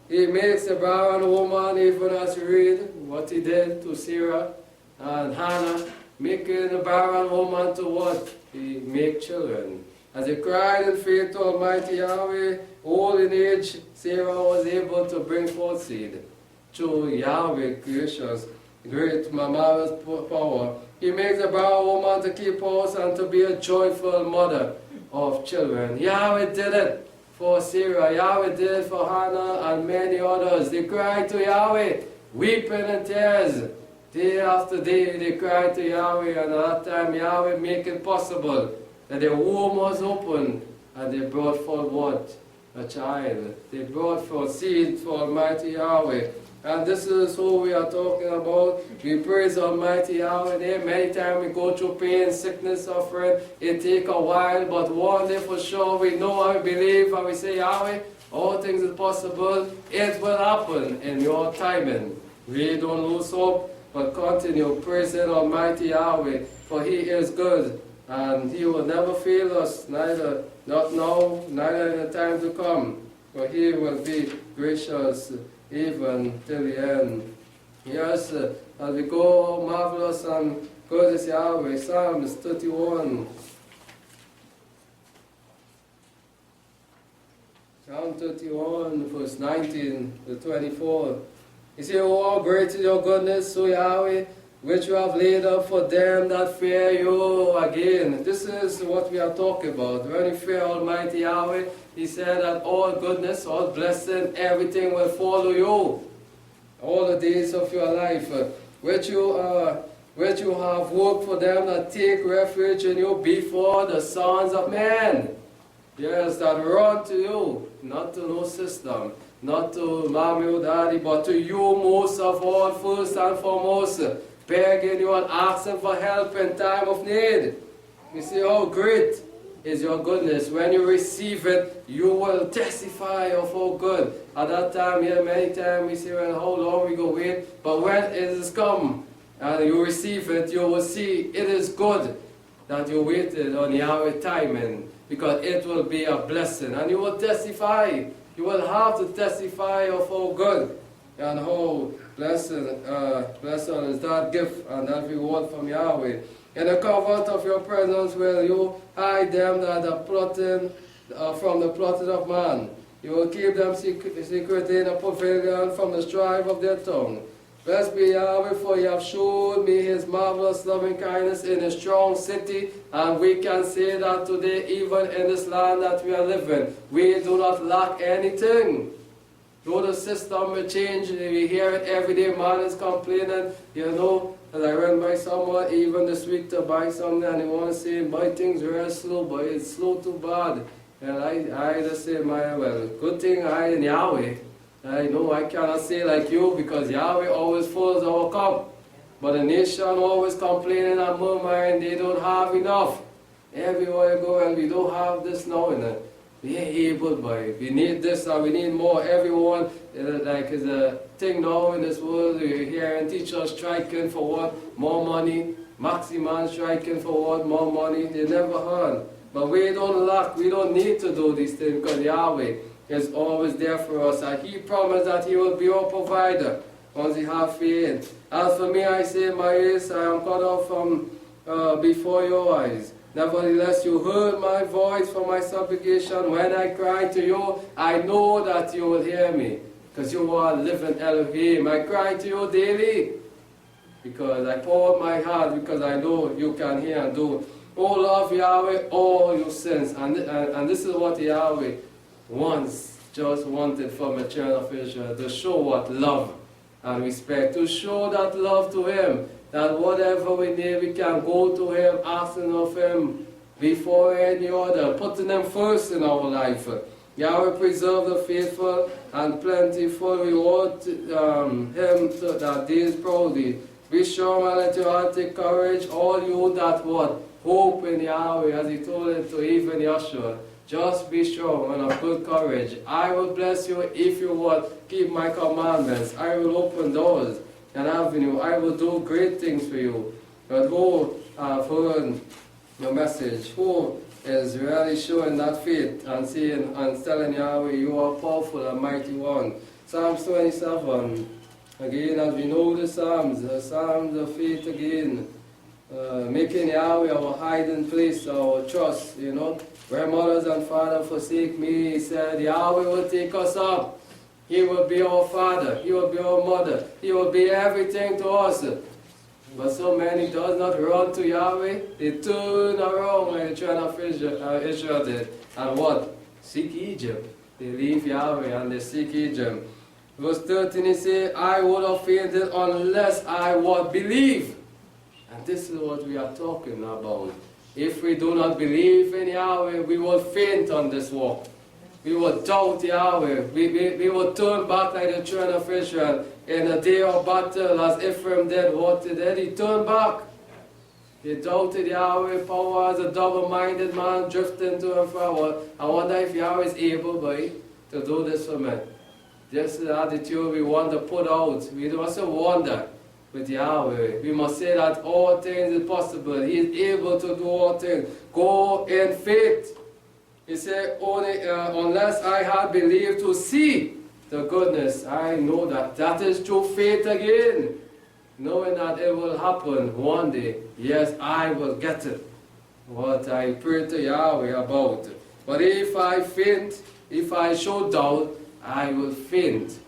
He makes the barren woman, even as you read what he did to Sarah and Hannah, making the barren woman to what? He make children. As he cried in faith to Almighty Yahweh, old in age, Sarah was able to bring forth seed. Through Yahweh, gracious, great marvelous power, he makes a barren woman to keep house and to be a joyful mother of children. Yahweh did it for Sarah, Yahweh did it for Hannah and many others. They cried to Yahweh, weeping in tears. Day after day they cried to Yahweh, and at that time Yahweh make it possible that their womb was open, and they brought forth what? A child. They brought forth seed for Almighty Yahweh. And this is who we are talking about. We praise Almighty Yahweh name. Many times we go through pain, sickness, suffering. It takes a while, but one day for sure we know and we believe and we say, Yahweh, all things is possible. It will happen in your timing. We don't lose hope, but continue praising Almighty Yahweh, for He is good. And He will never fail us, neither not now, neither in the time to come. For He will be gracious even till the end. Yes, as we go, marvelous and good is Yahweh. Psalms 31. Psalm 31, verse 19 to 24. You say, oh, great is your goodness, O Yahweh, which you have laid up for them that fear you. Again, this is what we are talking about. When you fear Almighty Yahweh, He said that all goodness, all blessing, everything will follow you all the days of your life, which you have worked for them that take refuge in you before the sons of men. Yes, that run to you, not to no system, not to mommy or daddy, but to you most of all, first and foremost, begging you and asking for help in time of need. You see how great is your goodness. When you receive it, you will testify of how good. At that time, yeah, many times we say, well, how long we go wait? But when it is come and you receive it, you will see it is good that you waited on Yahweh timing, because it will be a blessing. And you will testify. You will have to testify of how good and how blessed is that gift and that reward from Yahweh. In the covert of your presence will you hide them that are plotting from the plotting of man. You will keep them secretly in a pavilion from the strife of their tongue. Blessed be Yahweh, for you have showed me his marvelous loving kindness in a strong city, and we can say that today, even in this land that we are living, we do not lack anything. Though the system may change, we hear it every day, man is complaining, you know, as I went by someone even this week to buy something, and they want to say, buy things real slow, but it's slow too bad. And I just say, well, good thing I in Yahweh. I know I cannot say like you, because Yahweh always fills our cup. But the nation always complaining and murmuring, they don't have enough. Everywhere you go, and we don't have this now. And we ain't able, boy. We need this and we need more. Everyone, like, is a thing now in this world. We're hearing teachers striking for what? More money. Maximan striking for what? More money. They never heard. But we don't lack. We don't need to do these things, because Yahweh is always there for us, and he promised that he will be our provider once we have faith. As for me, I say, my ears, I am cut off from before your eyes. Nevertheless, you heard my voice for my supplication. When I cry to you, I know that you will hear me, because you are living Elohim. I cry to you daily, because I pour out my heart, because I know you can hear and do. Oh, love Yahweh, all your sins. And this is what Yahweh once just wanted from the children of Israel, to show what love and respect, to show that love to him, that whatever we need, we can go to him, asking of him before any other, putting him first in our life. Yahweh preserve the faithful and plentiful reward him to that days proudly. Be sure and let your heart take courage, all you that what? Hope in Yahweh, as he told it to even Yahshua. Just be strong and of good courage. I will bless you if you will keep my commandments. I will open doors and avenue. I will do great things for you. But who have heard your message? Who is really showing that faith and saying and telling Yahweh, you are powerful and mighty one? Psalms 27. Again, as we know the Psalms of faith again. Making Yahweh our hiding place, our trust, you know. Where mothers and fathers forsake me, he said, Yahweh will take us up. He will be our father. He will be our mother. He will be everything to us. But so many does not run to Yahweh. They turn around like the children of Israel did. And what? Seek Egypt. They leave Yahweh and they seek Egypt. Verse 13, he says, I would have fainted unless I would believe. And this is what we are talking about. If we do not believe in Yahweh, we will faint on this walk. We will doubt Yahweh. We will turn back like the children of Israel in the day of battle, as Ephraim did. What did he? He turned back. He doubted Yahweh. Power as a double-minded man drifting to and fro. I wonder if Yahweh is able, boy, to do this for me. This is the attitude we want to put out. We must wonder with Yahweh. We must say that all things is possible. He is able to do all things. Go in faith. He said, only unless I had believed to see the goodness, I know that that is true faith again. Knowing that it will happen one day. Yes, I will get it. What I pray to Yahweh about. But if I faint, if I show doubt, I will faint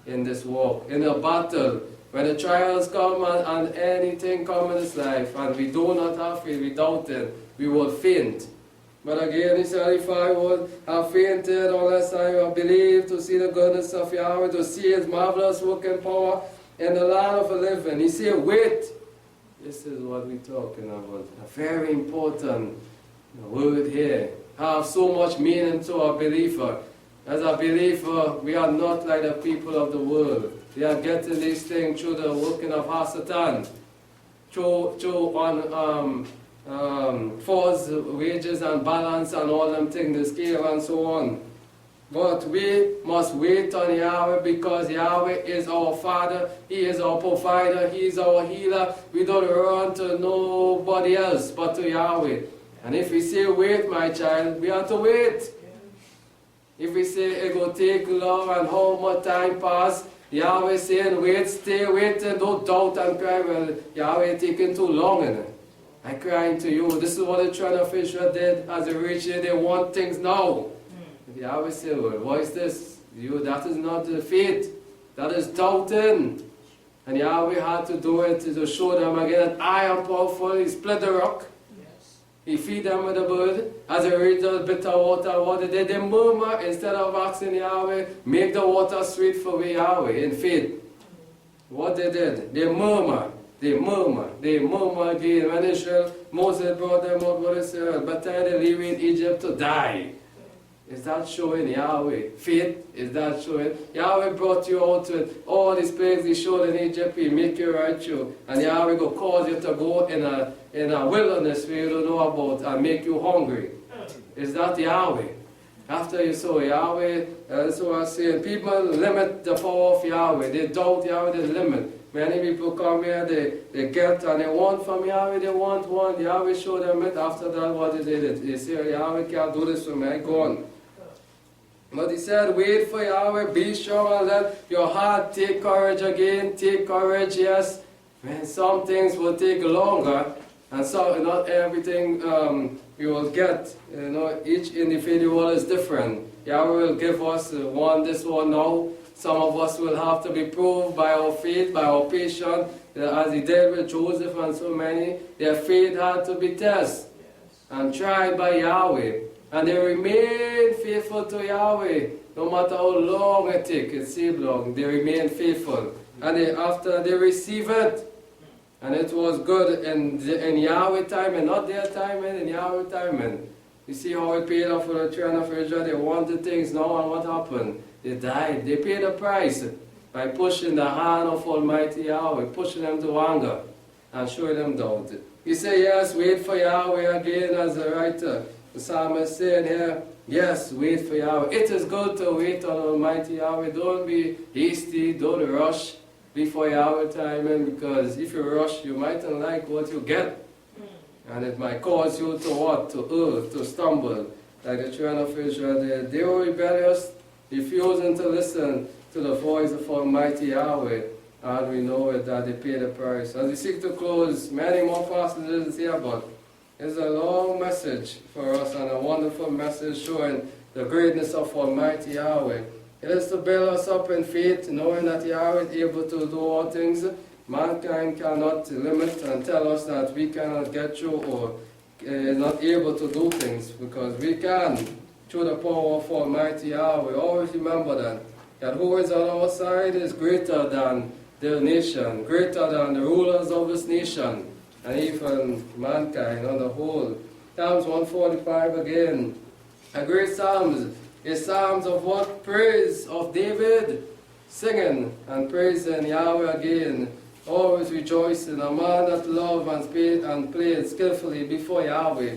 in this walk, in a battle. When the trials come and anything comes in this life, and we do not have faith, we doubt it, we will faint. But again, he said, if I would have fainted unless I have believed to see the goodness of Yahweh, to see his marvelous working power in the land of the living. He said, wait. This is what we're talking about. A very important word here. Have so much meaning to a believer. As a believer, we are not like the people of the world. They are getting these things through the working of Satan, through force wages and balance and all them things, the scale and so on. But we must wait on Yahweh because Yahweh is our Father, He is our provider, He is our healer. We don't run to nobody else but to Yahweh. And if we say wait, my child, we have to wait. If we say it will take long and how much time pass, Yahweh saying wait, stay waiting, don't doubt and cry, well, Yahweh taking too long. I crying to you. This is what the children of Israel did as they reached here. They want things now. Yahweh said, well, what is this? That is not the faith. That is doubting. And Yahweh had to do it to show them again that I am powerful. He split the rock. Yes. He feed them with the bird. As they reached the bitter water, what they did, they murmur instead of asking Yahweh, make the water sweet for me, Yahweh, in faith. What they did, they murmur. They murmur again. When Israel, Moses brought them out, what they said, but they leave in Egypt to die. Is that showing Yahweh? Faith, is that showing? Yahweh brought you out with all these plagues He showed in Egypt, He make you right through. And Yahweh will cause you to go in a wilderness where you don't know about and make you hungry. Is that Yahweh? After you saw Yahweh, that's what I'm saying. People limit the power of Yahweh. They doubt Yahweh, they limit. Many people come here, they get and they want from Yahweh, they want one. Yahweh showed them it. After that, what they did, they say, Yahweh can't do this for me, go on. But He said, wait for Yahweh, be strong and let your heart take courage again, take courage, yes. Man, some things will take longer, and so not everything you will get. Each individual is different. Yahweh will give us this one now. Some of us will have to be proved by our faith, by our patience, as He did with Joseph and so many. Their faith had to be tested and tried by Yahweh. And they remain faithful to Yahweh. No matter how long it takes, it seems long, they remain faithful. And after they receive it, and it was good in Yahweh time and not their time, in Yahweh time. You see how it paid off for the children of Israel. They wanted things now, and what happened? They died. They paid the price by pushing the hand of Almighty Yahweh, pushing them to anger and showing them doubt. He said, yes, wait for Yahweh again, as the writer. The psalmist said here, yes, wait for Yahweh. It is good to wait on Almighty Yahweh. Don't be hasty, don't rush before Yahweh time, because if you rush, you mightn't like what you get. And it might cause you to what? To err, to stumble. Like the children of Israel, they were rebellious, refusing to listen to the voice of Almighty Yahweh. And we know it, that they paid the price. As we seek to close, many more passages here, but it's a long message for us and a wonderful message showing the greatness of Almighty Yahweh. It is to build us up in faith, knowing that Yahweh is able to do all things. Mankind cannot limit and tell us that we cannot get through or not able to do things, because we can through the power of Almighty Yahweh. Always remember that who is on our side is greater than the nation, greater than the rulers of this nation, and even mankind on the whole. Psalms 145 again. A great psalms is psalms of what? Praise of David, singing and praising Yahweh again. Always rejoicing, a man that loved and played skillfully before Yahweh.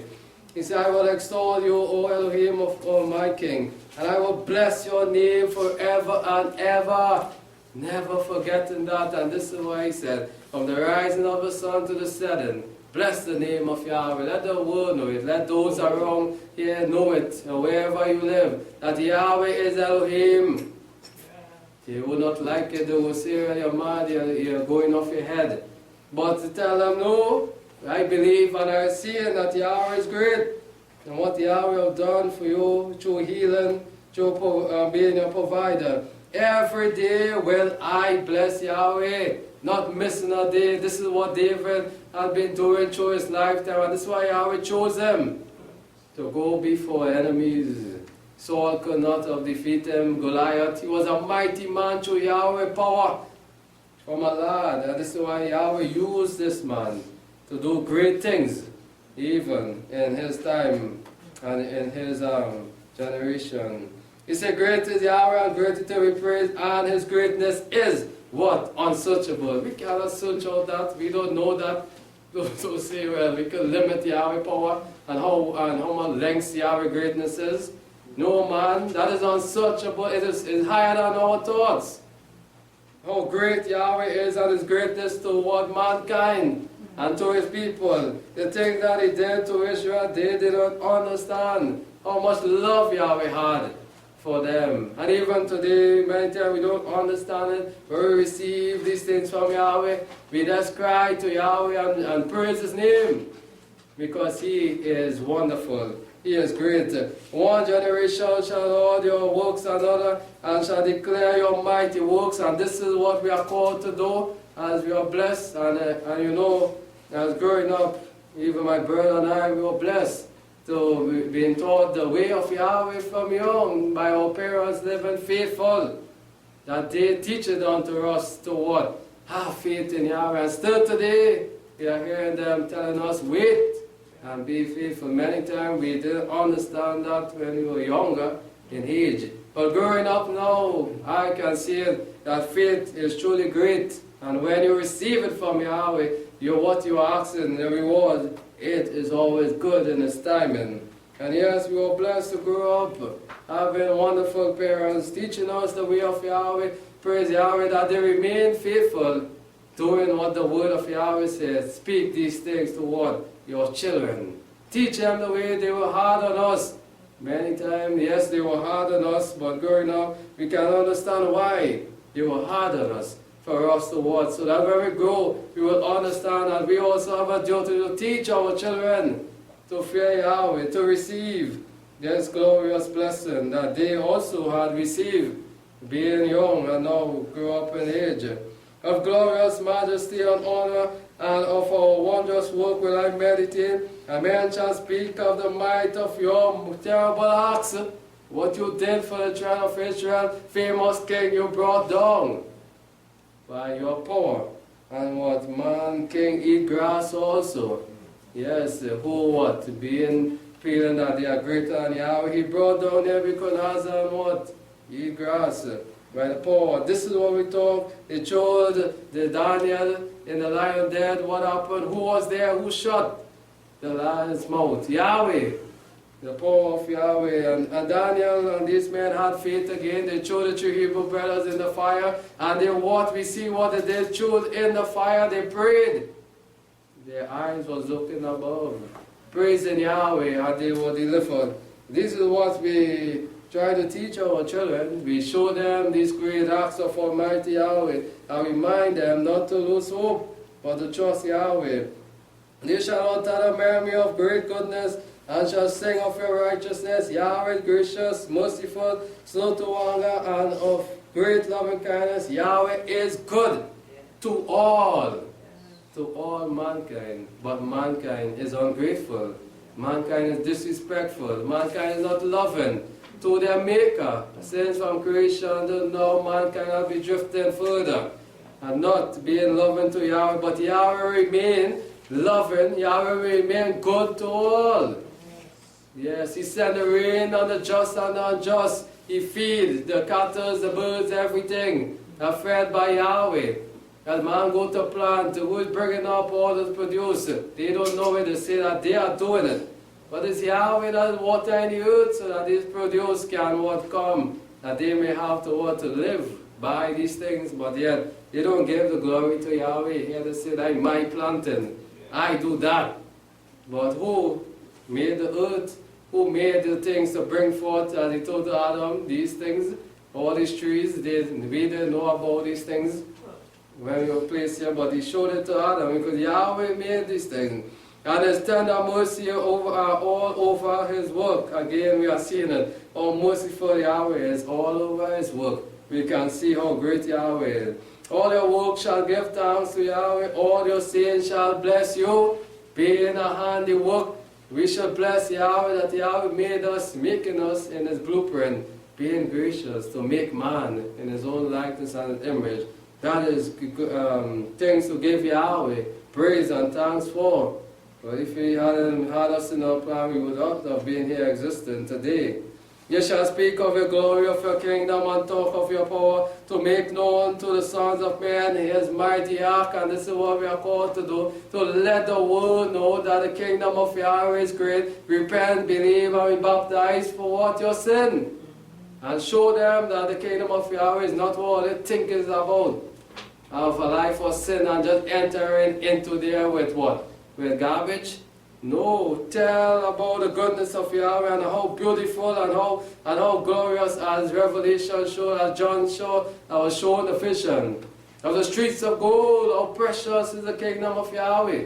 He said, I will extol you, O Elohim of all my King, and I will bless your name forever and ever. Never forgetting that. And this is why he said, from the rising of the sun to the setting, bless the name of Yahweh. Let the world know it. Let those around here know it, wherever you live, that Yahweh is Elohim. They would not like it. They will say, well, you're mad, you're going off your head. But to tell them, no, I believe and I see that Yahweh is great. And what Yahweh has done for you through healing, through being your provider. Every day will I bless Yahweh, not missing a day. This is what David had been doing through his lifetime, and this is why Yahweh chose him to go before enemies. Saul could not have defeated him. Goliath, he was a mighty man through Yahweh power from a lad. And this is why Yahweh used this man to do great things, even in his time and in his generation. He said, great is Yahweh and greatly to be praised, and his greatness is what? Unsearchable. We cannot search out that. We don't know that. to say, well, we could limit Yahweh power and how much lengths Yahweh greatness is. No, man, that is unsearchable. It is higher than our thoughts. How great Yahweh is and His greatness toward mankind and to His people. The thing that He did to Israel, they did not understand how much love Yahweh had for them. And even today, many times we don't understand it. When we receive these things from Yahweh, we just cry to Yahweh and praise His name, because He is wonderful. He is great. One generation shall laud your works, another, and shall declare your mighty works. And this is what we are called to do as we are blessed. And you know, as growing up, even my brother and I, we were blessed to being taught the way of Yahweh from young by our parents, living faithful. That they teach it unto us to what? Have faith in Yahweh. And still today, we are hearing them telling us, wait and be faithful. Many times we didn't understand that when we were younger in age. But growing up now, I can see that faith is truly great. And when you receive it from Yahweh, what you are asking, the reward, it is always good in its timing. And yes, we were blessed to grow up having wonderful parents teaching us the way of Yahweh. Praise Yahweh that they remain faithful, doing what the word of Yahweh says. Speak these things to what? Your children. Teach them the way. They were hard on us. Many times, yes, they were hard on us, but growing up, we can understand why they were hard on us, for us to what? So that when we grow, we will understand that we also have a duty to teach our children to fear Yahweh, to receive this glorious blessing that they also had received, being young and now grow up in age. Of glorious majesty and honor, and of our wondrous work will I meditate. A man shall speak of the might of your terrible acts, what you did for the tribe of Israel, famous king you brought down by your power. And what man king eat grass also. Yes, who what? Feeling that they are greater than Yahweh, he brought down Nebuchadnezzar and what? Eat grass by the power. This is what we talk. They showed the Daniel in the lion den. What happened? Who was there? Who shut the lion's mouth? Yahweh. The power of Yahweh. And Daniel and these men had faith again. They threw the 3 Hebrew brothers in the fire. And they what? We see what they did. Threw in the fire. They prayed. Their eyes was looking above, praising Yahweh, and they were delivered. This is what we try to teach our children. We show them these great acts of Almighty Yahweh, and remind them not to lose hope, but to trust Yahweh. They shall utter the memory of great goodness, and shall sing of your righteousness. Yahweh gracious, merciful, slow to anger, and of great loving kindness. Yahweh is good to all mankind, but mankind is ungrateful. Mankind is disrespectful. Mankind is not loving to their Maker. Since from creation to now, mankind will be drifting further and not being loving to Yahweh, but Yahweh remain loving. Yahweh remain good to all. Yes, He sent the rain on the just and the unjust. He feeds the cattle, the birds, everything are fed by Yahweh. As man go to plant, who is bringing up all the produce? They don't know it. They say that they are doing it. But it's Yahweh that water in the earth so that this produce can what come, that they may have to what to live by these things. But yet they don't give the glory to Yahweh. Here they say that my planting, I do that. But who made the earth? Who made the things to bring forth, as He told Adam, these things, all these trees? We didn't know about these things when we were placed here, but He showed it to Adam, because Yahweh made these things. And His tender mercy all over His work. Again, we are seeing it. How merciful Yahweh is all over His work. We can see how great Yahweh is. All your work shall give thanks to Yahweh. All your saints shall bless you. Being a handiwork, we shall bless Yahweh, that Yahweh made us, making us in His blueprint, being gracious to make man in His own likeness and His image. That is things to give Yahweh praise and thanks for. But if He hadn't had us in our plan, we would not have been here existing today. You shall speak of your glory, of your kingdom, and talk of your power, to make known to the sons of men his mighty ark. And this is what we are called to do, to let the world know that the kingdom of Yahweh is great. Repent, believe, and be baptized for what? Your sin. And show them that the kingdom of Yahweh is not what they think it's about. Of a life of sin and just entering into there with what? With garbage? No, tell about the goodness of Yahweh and how beautiful and how glorious, as Revelation showed, as John showed, I was shown the vision of the streets of gold. How precious is the kingdom of Yahweh.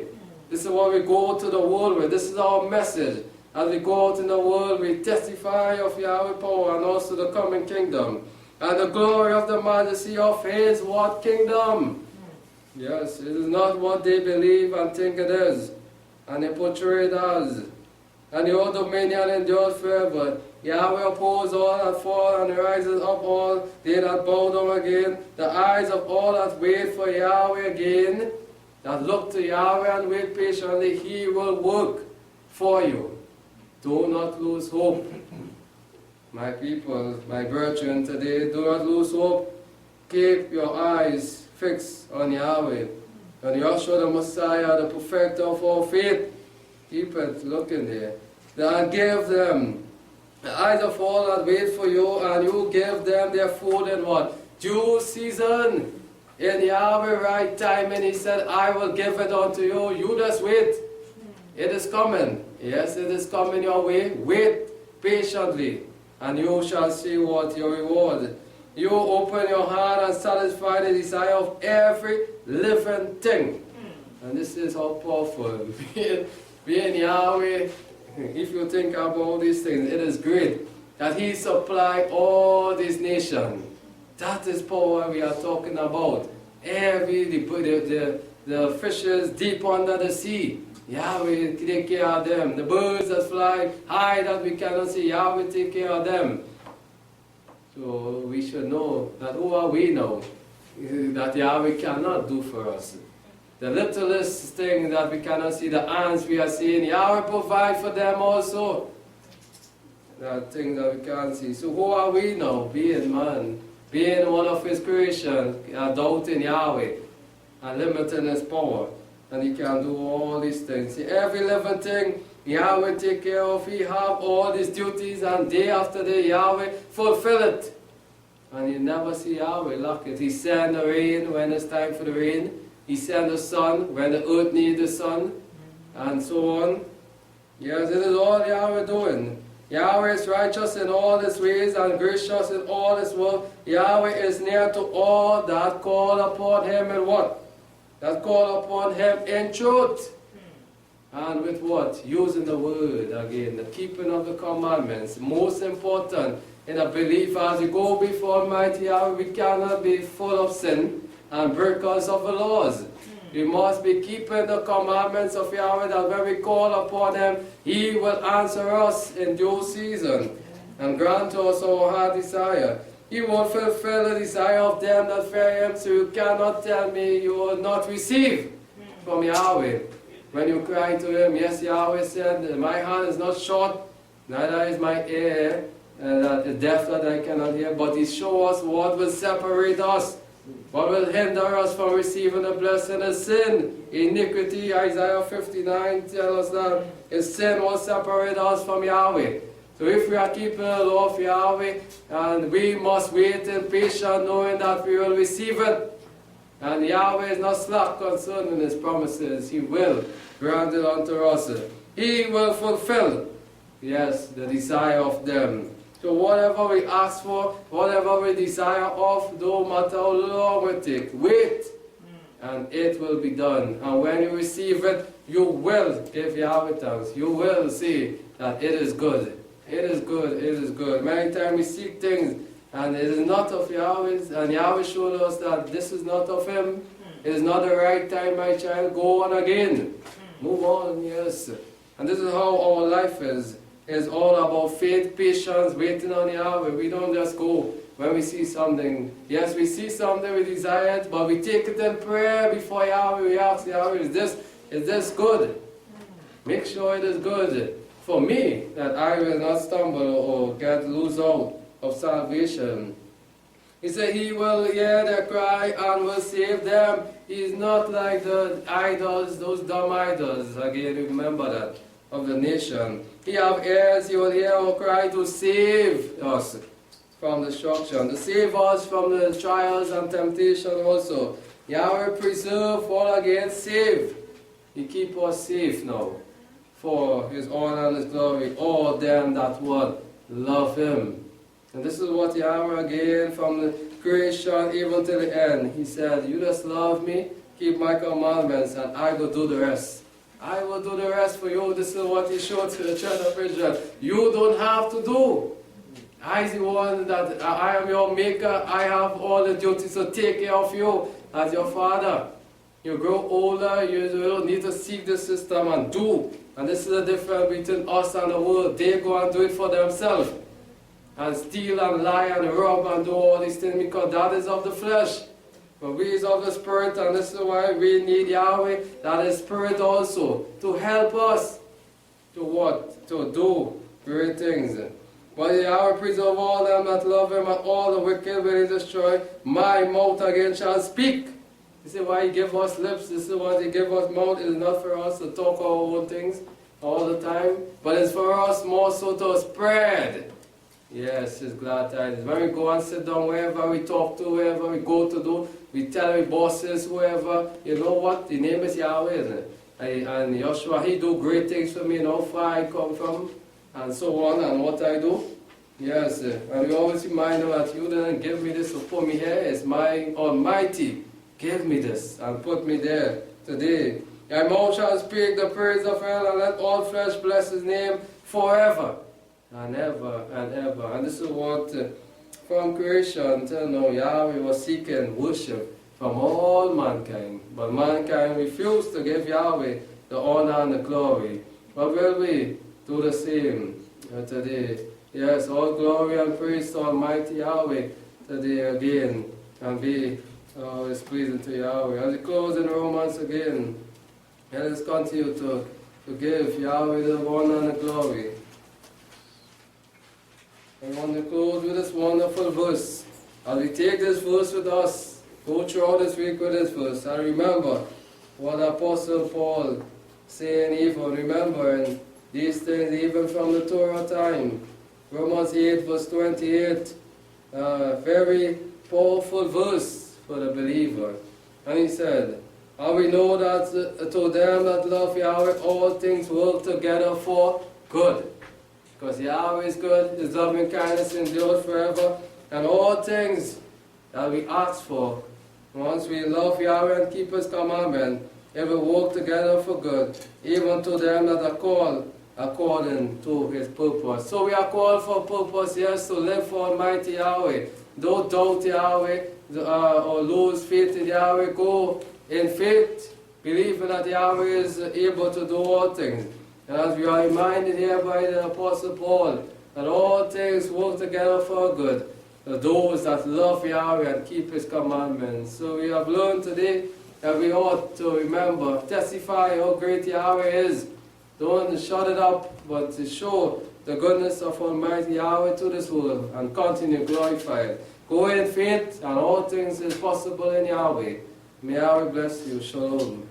This is what we go to the world with. This is our message. As we go out in the world, we testify of Yahweh's power and also the coming kingdom. And the glory of the majesty of his what kingdom? Yes, it is not what they believe and think it is. And they portray it as. And your dominion endures forever. Yahweh opposes all that fall and rises up all they that bow down again. The eyes of all that wait for Yahweh again, that look to Yahweh and wait patiently, he will work for you. Do not lose hope. My people, my brethren today, do not lose hope. Keep your eyes fixed on Yahweh. And Yahshua the Messiah, the perfecter of our faith, keep it looking there. And give them the eyes of all that wait for you, and you give them their food in what? Due season. In Yahweh right time, and he said, I will give it unto you. You just wait. It is coming. Yes, it is coming your way. Wait patiently, and you shall see what your reward. You open your heart and satisfy the desire of every living thing. And this is how powerful. Being Yahweh, if you think about these things, it is great that he supply all these nations. That is power we are talking about. The fishes deep under the sea, Yahweh take care of them. The birds that fly high that we cannot see, Yahweh take care of them. So we should know that who are we now that Yahweh cannot do for us. The littlest thing that we cannot see, the ants we are seeing, Yahweh provide for them also. The thing that we can't see. So who are we now, being man, being one of his creation, doubting Yahweh and limiting his power, and he can do all these things. See, every living thing Yahweh take care of. He have all these duties, and day after day Yahweh fulfill it. And you never see Yahweh lack it. He send the rain when it's time for the rain. He send the sun when the earth needs the sun, and so on. Yes, it is all Yahweh doing. Yahweh is righteous in all his ways and gracious in all his work. Yahweh is near to all that call upon him in what? That call upon him in truth. And with what? Using the word again, the keeping of the commandments. Most important in a belief as we go before Almighty Yahweh, we cannot be full of sin and breakers of the laws. We must be keeping the commandments of Yahweh, that when we call upon him, he will answer us in due season and grant us our heart desire. He will fulfill the desire of them that fear him, so you cannot tell me you will not receive from Yahweh. When you cry to him, yes, Yahweh said, my hand is not short, neither is my ear deaf that I cannot hear, but he shows us what will separate us, what will hinder us from receiving the blessing of sin. Iniquity, Isaiah 59 tells us that his sin will separate us from Yahweh. So if we are keeping the law of Yahweh, and we must wait in patience, knowing that we will receive it. And Yahweh is not slack concerning his promises. He will grant it unto us. He will fulfill, yes, the desire of them. So whatever we ask for, whatever we desire of, no matter how long it takes, wait, and it will be done. And when you receive it, you will give Yahweh thanks. You will see that it is good. It is good, it is good. Many times we seek things, and it is not of Yahweh, and Yahweh showed us that this is not of him. It is not the right time, my child. Go on again. Move on, yes. And this is how our life is. It's all about faith, patience, waiting on Yahweh. We don't just go when we see something. Yes, we see something, we desire it, but we take it in prayer before Yahweh. We ask Yahweh, is this good? Make sure it is good. for me, that I will not stumble or get loose out of salvation. He said he will hear their cry and will save them. He is not like the idols, those dumb idols, again, remember that, of the nation. He have ears, he will hear our cry to save us from destruction, to save us from the trials and temptation also. Yahweh preserve, fall again, save. He keep us safe now, for his honor and his glory, all them that would love him. And this is what Yahweh again, from the creation even till the end, he said, you just love me, keep my commandments, and I will do the rest. I will do the rest for you. This is what he showed to the children of Israel. You don't have to do. I am the one that I am your maker. I have all the duties to take care of you as your father. You grow older, you don't need to seek the system and do. And this is the difference between us and the world. They go and do it for themselves. And steal and lie and rob and do all these things because that is of the flesh. But we is of the Spirit, and this is why we need Yahweh, that is Spirit also, to help us to what? To do great things. But Yahweh preserve all them that love him, and all the wicked will he destroy. My mouth again shall speak. You see why he give us lips? This is why he give us mouth. It is not for us to talk our own things all the time, but it's for us more so to spread. Yes, it's glad tidings. When we go and sit down, wherever we talk to, wherever we go to do, we tell our bosses, whoever, you know what? The name is Yahweh, isn't it? And Joshua, he do great things for me, you know, where I come from, and so on, and what I do. Yes, and we always remind them that you didn't give me this to put me here. It's my Almighty give me this and put me there today. Thy mouth shall speak the praise of hell, and let all flesh bless his name forever and ever and ever. And this is what from creation till now Yahweh was seeking worship from all mankind. But mankind refused to give Yahweh the honor and the glory. But will we do the same today? Yes, all glory and praise to Almighty Yahweh today again, and be always pleasing to Yahweh. As we close in Romans again, let us continue to give Yahweh the honor and the glory. I want to close with this wonderful verse. As we take this verse with us, go throughout this week with this verse, and remember what Apostle Paul saying, even remembering these things even from the Torah time. Romans 8 verse 28, very powerful verse for the believer. And he said, and we know that to them that love Yahweh all things work together for good. Because Yahweh is good, his loving kindness endures forever, and all things that we ask for, once we love Yahweh and keep his commandment, it will work together for good, even to them that are called according to his purpose. So we are called for purpose, yes, to live for Almighty Yahweh. Don't doubt Yahweh or lose faith in Yahweh. Go in faith, believing that Yahweh is able to do all things. And as we are reminded here by the Apostle Paul, that all things work together for good, for those that love Yahweh and keep his commandments. So we have learned today that we ought to remember, testify how great Yahweh is. Don't shut it up, but to show the goodness of Almighty Yahweh to this world and continue glorified. Go in faith, and all things is possible in Yahweh. May Yahweh bless you. Shalom.